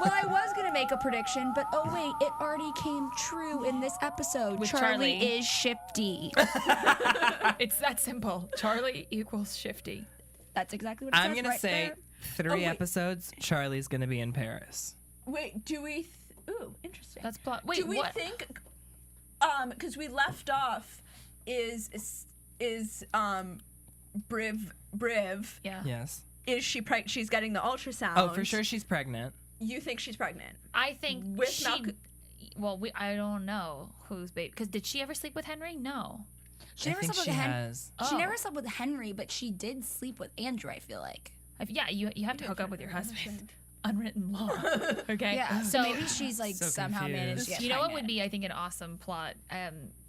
Speaker 5: Well, I was gonna make a prediction, but oh wait, it already came true in this episode.
Speaker 4: With
Speaker 5: Charlie
Speaker 4: Charlie.
Speaker 5: is shifty.
Speaker 4: It's that simple. Charlie equals shifty.
Speaker 5: That's exactly what it
Speaker 6: I'm
Speaker 5: says
Speaker 6: going
Speaker 5: right
Speaker 6: to say
Speaker 5: there.
Speaker 6: 3 episodes, Charlie's going to be in Paris.
Speaker 7: Wait, do we? Ooh, interesting.
Speaker 4: That's plot. Wait,
Speaker 7: do we
Speaker 4: what?
Speaker 7: think? Because we left off is Briv.
Speaker 4: Yeah.
Speaker 6: Yes.
Speaker 7: Is she pregnant? She's getting the ultrasound.
Speaker 6: Oh, for sure she's pregnant.
Speaker 7: You think she's pregnant?
Speaker 4: I think
Speaker 7: With
Speaker 4: she.
Speaker 7: Malcolm-
Speaker 4: Well, I don't know who's baby. Because did she ever sleep with Henry? No.
Speaker 5: She
Speaker 6: I
Speaker 5: never
Speaker 6: think
Speaker 5: slept
Speaker 6: she
Speaker 5: with
Speaker 6: has.
Speaker 5: She
Speaker 4: Oh.
Speaker 5: never slept with Henry, but she did sleep with Andrew. I feel like.
Speaker 4: Yeah, you have to hook up with your husband. Unwritten law. Okay.
Speaker 5: Yeah.
Speaker 4: So
Speaker 5: maybe she's like
Speaker 6: So
Speaker 5: somehow
Speaker 6: confused.
Speaker 5: managed to get
Speaker 4: you know what
Speaker 5: pregnant.
Speaker 4: would be, I think, an awesome plot?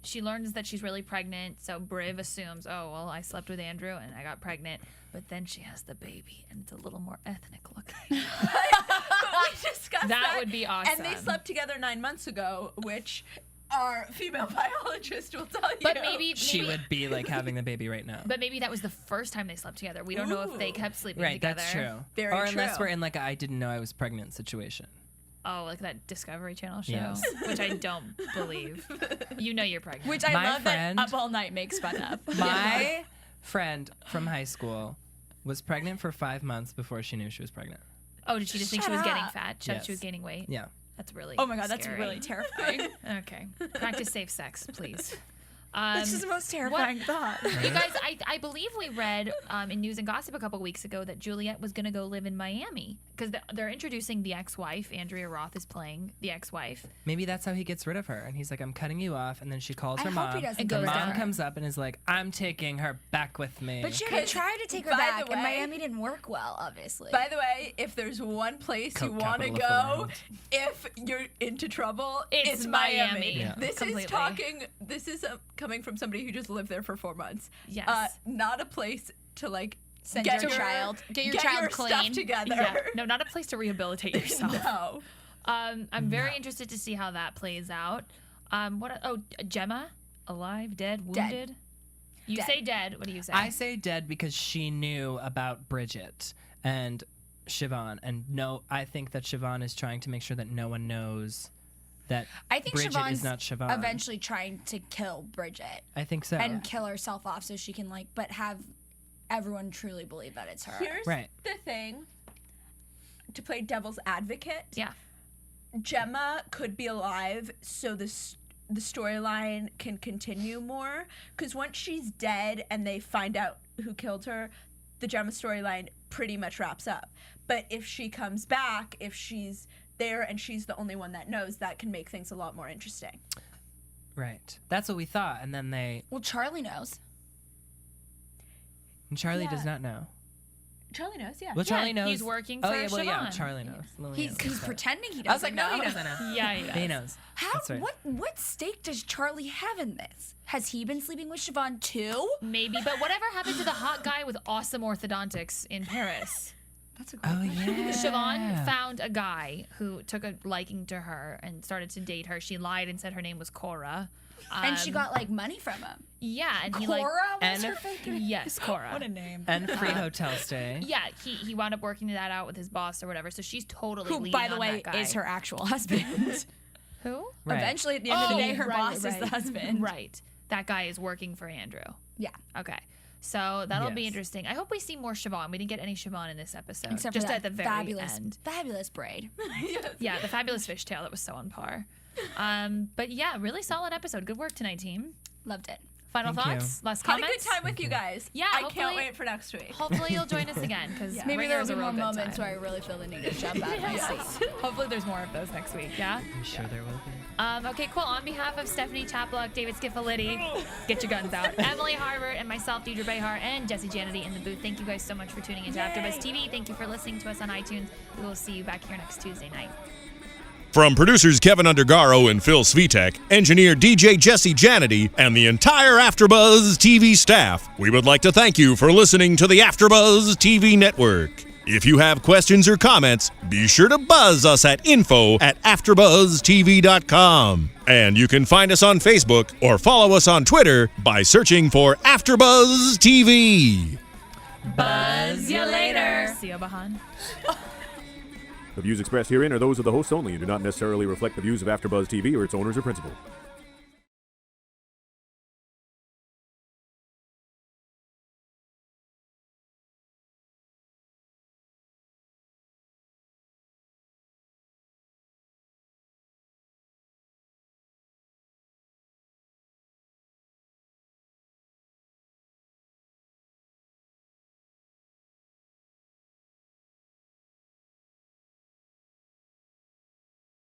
Speaker 4: She learns that she's really pregnant, so Briv assumes, oh, well, I slept with Andrew and I got pregnant, but then she has the baby and it's a little more ethnic looking.
Speaker 7: But we discussed
Speaker 4: That would be awesome.
Speaker 7: And they slept together 9 months ago, which our female biologist will tell you.
Speaker 4: But maybe
Speaker 6: She would be like having the baby right now.
Speaker 4: But maybe that was the first time they slept together. We don't know if they kept sleeping
Speaker 6: Right,
Speaker 4: together.
Speaker 6: that's true.
Speaker 7: Very
Speaker 6: or unless
Speaker 7: true.
Speaker 6: we're in like a I didn't know I was pregnant situation.
Speaker 4: Oh, like that Discovery Channel show,
Speaker 6: Yes.
Speaker 4: which I don't believe. You know you're pregnant.
Speaker 5: Which I
Speaker 6: My
Speaker 5: love
Speaker 6: friend-
Speaker 5: that Up All Night makes fun of.
Speaker 6: My friend from high school was pregnant for 5 months before she knew she was pregnant.
Speaker 4: Oh, did she just think she was getting fat? She
Speaker 6: Yes.
Speaker 4: was gaining weight?
Speaker 6: Yeah.
Speaker 4: That's really
Speaker 5: Oh my God, that's
Speaker 4: scary.
Speaker 5: really terrifying.
Speaker 4: Okay. Practice safe sex, please.
Speaker 5: That's just the most terrifying thought.
Speaker 4: You guys, I believe we read in News and Gossip a couple weeks ago that Juliet was going to go live in Miami because they're introducing the ex-wife. Andrea Roth is playing the ex-wife.
Speaker 6: Maybe that's how he gets rid of her. And he's like, I'm cutting you off. And then she calls her
Speaker 5: I hope
Speaker 6: mom.
Speaker 5: he doesn't
Speaker 6: and
Speaker 5: go
Speaker 6: the mom
Speaker 5: down.
Speaker 6: comes up and is like, I'm taking her back with me.
Speaker 5: But she tried to take her
Speaker 7: By
Speaker 5: back,
Speaker 7: the
Speaker 5: and
Speaker 7: way-
Speaker 5: Miami didn't work well, obviously.
Speaker 7: By the way, if there's one place you
Speaker 6: Coke
Speaker 7: want to
Speaker 6: capital of the
Speaker 7: go
Speaker 6: world.
Speaker 7: if you're into trouble,
Speaker 4: It's
Speaker 7: it's
Speaker 4: Miami.
Speaker 7: Miami.
Speaker 6: Yeah.
Speaker 7: This
Speaker 4: Completely.
Speaker 7: This is coming from somebody who just lived there for 4 months.
Speaker 4: Yes.
Speaker 7: Not a place to like
Speaker 5: Send
Speaker 7: get
Speaker 5: your child.
Speaker 4: Get your child
Speaker 7: stuff
Speaker 4: clean.
Speaker 7: together.
Speaker 4: Yeah. No, not a place to rehabilitate yourself.
Speaker 7: No.
Speaker 4: I'm very interested to see how that plays out. Gemma? Alive? Dead? Wounded? You
Speaker 5: Dead.
Speaker 4: say dead. What do you say?
Speaker 6: I say dead because she knew about Bridget and Siobhan. And no, I think that Siobhan is trying to make sure that no one knows that
Speaker 5: I think
Speaker 6: Bridget
Speaker 5: Siobhan's
Speaker 6: is not Siobhan.
Speaker 5: eventually trying to kill Bridget
Speaker 6: I think so.
Speaker 5: and kill herself off so she can but have everyone truly believe that it's her.
Speaker 7: Here's
Speaker 6: Right.
Speaker 7: the thing. To play devil's advocate,
Speaker 4: Yeah.
Speaker 7: Gemma could be alive, so the storyline can continue more. Because once she's dead and they find out who killed her, the Gemma storyline pretty much wraps up. But if she comes back, if she's there and she's the only one that knows, that can make things a lot more interesting.
Speaker 6: Right. That's what we thought. And then
Speaker 5: Well, Charlie knows.
Speaker 6: and Charlie
Speaker 7: Yeah.
Speaker 6: does not know.
Speaker 7: Charlie knows, yeah.
Speaker 6: Well, Charlie knows.
Speaker 4: he's working
Speaker 6: Oh,
Speaker 4: for
Speaker 6: yeah, well, yeah,
Speaker 4: Siobhan.
Speaker 6: Charlie knows. Lily
Speaker 5: He's
Speaker 6: knows.
Speaker 5: pretending he doesn't
Speaker 6: I was like, no,
Speaker 5: know.
Speaker 6: he doesn't know.
Speaker 4: Yeah, he does.
Speaker 6: He knows.
Speaker 5: How?
Speaker 6: That's right.
Speaker 5: What stake does Charlie have in this? Has he been sleeping with Siobhan too?
Speaker 4: Maybe, but whatever happened to the hot guy with awesome orthodontics in Paris?
Speaker 5: That's a good
Speaker 6: Oh, yeah.
Speaker 4: Siobhan found a guy who took a liking to her and started to date her. She lied and said her name was Cora.
Speaker 5: And she got money from him.
Speaker 4: Yeah, and he
Speaker 5: Cora was
Speaker 6: and-
Speaker 5: her fake name?
Speaker 4: yes, Cora.
Speaker 5: What a name.
Speaker 6: And free hotel stay.
Speaker 4: Yeah, he wound up working that out with his boss or whatever. So she's totally
Speaker 5: Who,
Speaker 4: leaning
Speaker 5: by the
Speaker 4: on
Speaker 5: way,
Speaker 4: that guy.
Speaker 5: is her actual husband.
Speaker 4: Who?
Speaker 6: Right.
Speaker 5: Eventually, at the end of the day, her
Speaker 4: right,
Speaker 5: boss is
Speaker 4: right.
Speaker 5: the husband.
Speaker 4: Right. That guy is working for Andrew.
Speaker 5: Yeah.
Speaker 4: Okay. So that'll be
Speaker 6: Yes.
Speaker 4: interesting. I hope we see more Siobhan. We didn't get any Siobhan in this episode.
Speaker 5: Except
Speaker 4: just
Speaker 5: for that
Speaker 4: at the very
Speaker 5: fabulous,
Speaker 4: end.
Speaker 5: fabulous braid.
Speaker 4: Yeah, the fabulous fishtail that was so on par. But yeah, really solid episode. Good work tonight, team.
Speaker 5: Loved it.
Speaker 4: Final
Speaker 6: Thank you.
Speaker 4: thoughts? Last
Speaker 7: Had a
Speaker 4: comments?
Speaker 7: good time with you guys.
Speaker 4: Yeah,
Speaker 7: I
Speaker 4: hopefully-
Speaker 7: can't wait for next week.
Speaker 4: Hopefully you'll join us again because
Speaker 5: Maybe there will be more moments where I really feel the need to jump out of my seat.
Speaker 4: Hopefully there's more of those next week. Yeah.
Speaker 6: I'm sure there will be.
Speaker 4: Okay, cool. On behalf of Stephanie Chapluk, David Schifilliti, get your guns out, Emily Harbert, and myself, Deidre Behar, and Jesse Janity in the booth. Thank you guys so much for tuning into AfterBuzz TV. Thank you for listening to us on iTunes. We will see you back here next Tuesday night.
Speaker 1: From producers Kevin Undergaro and Phil Svitek, engineer DJ Jesse Janity, and the entire AfterBuzz TV staff, we would like to thank you for listening to the AfterBuzz TV network. If you have questions or comments, be sure to buzz us at info@AfterBuzzTV.com. And you can find us on Facebook or follow us on Twitter by searching for AfterBuzz TV.
Speaker 4: Buzz you later. Siobhan.
Speaker 18: The views expressed herein are those of the hosts only and do not necessarily reflect the views of AfterBuzz TV or its owners or principals.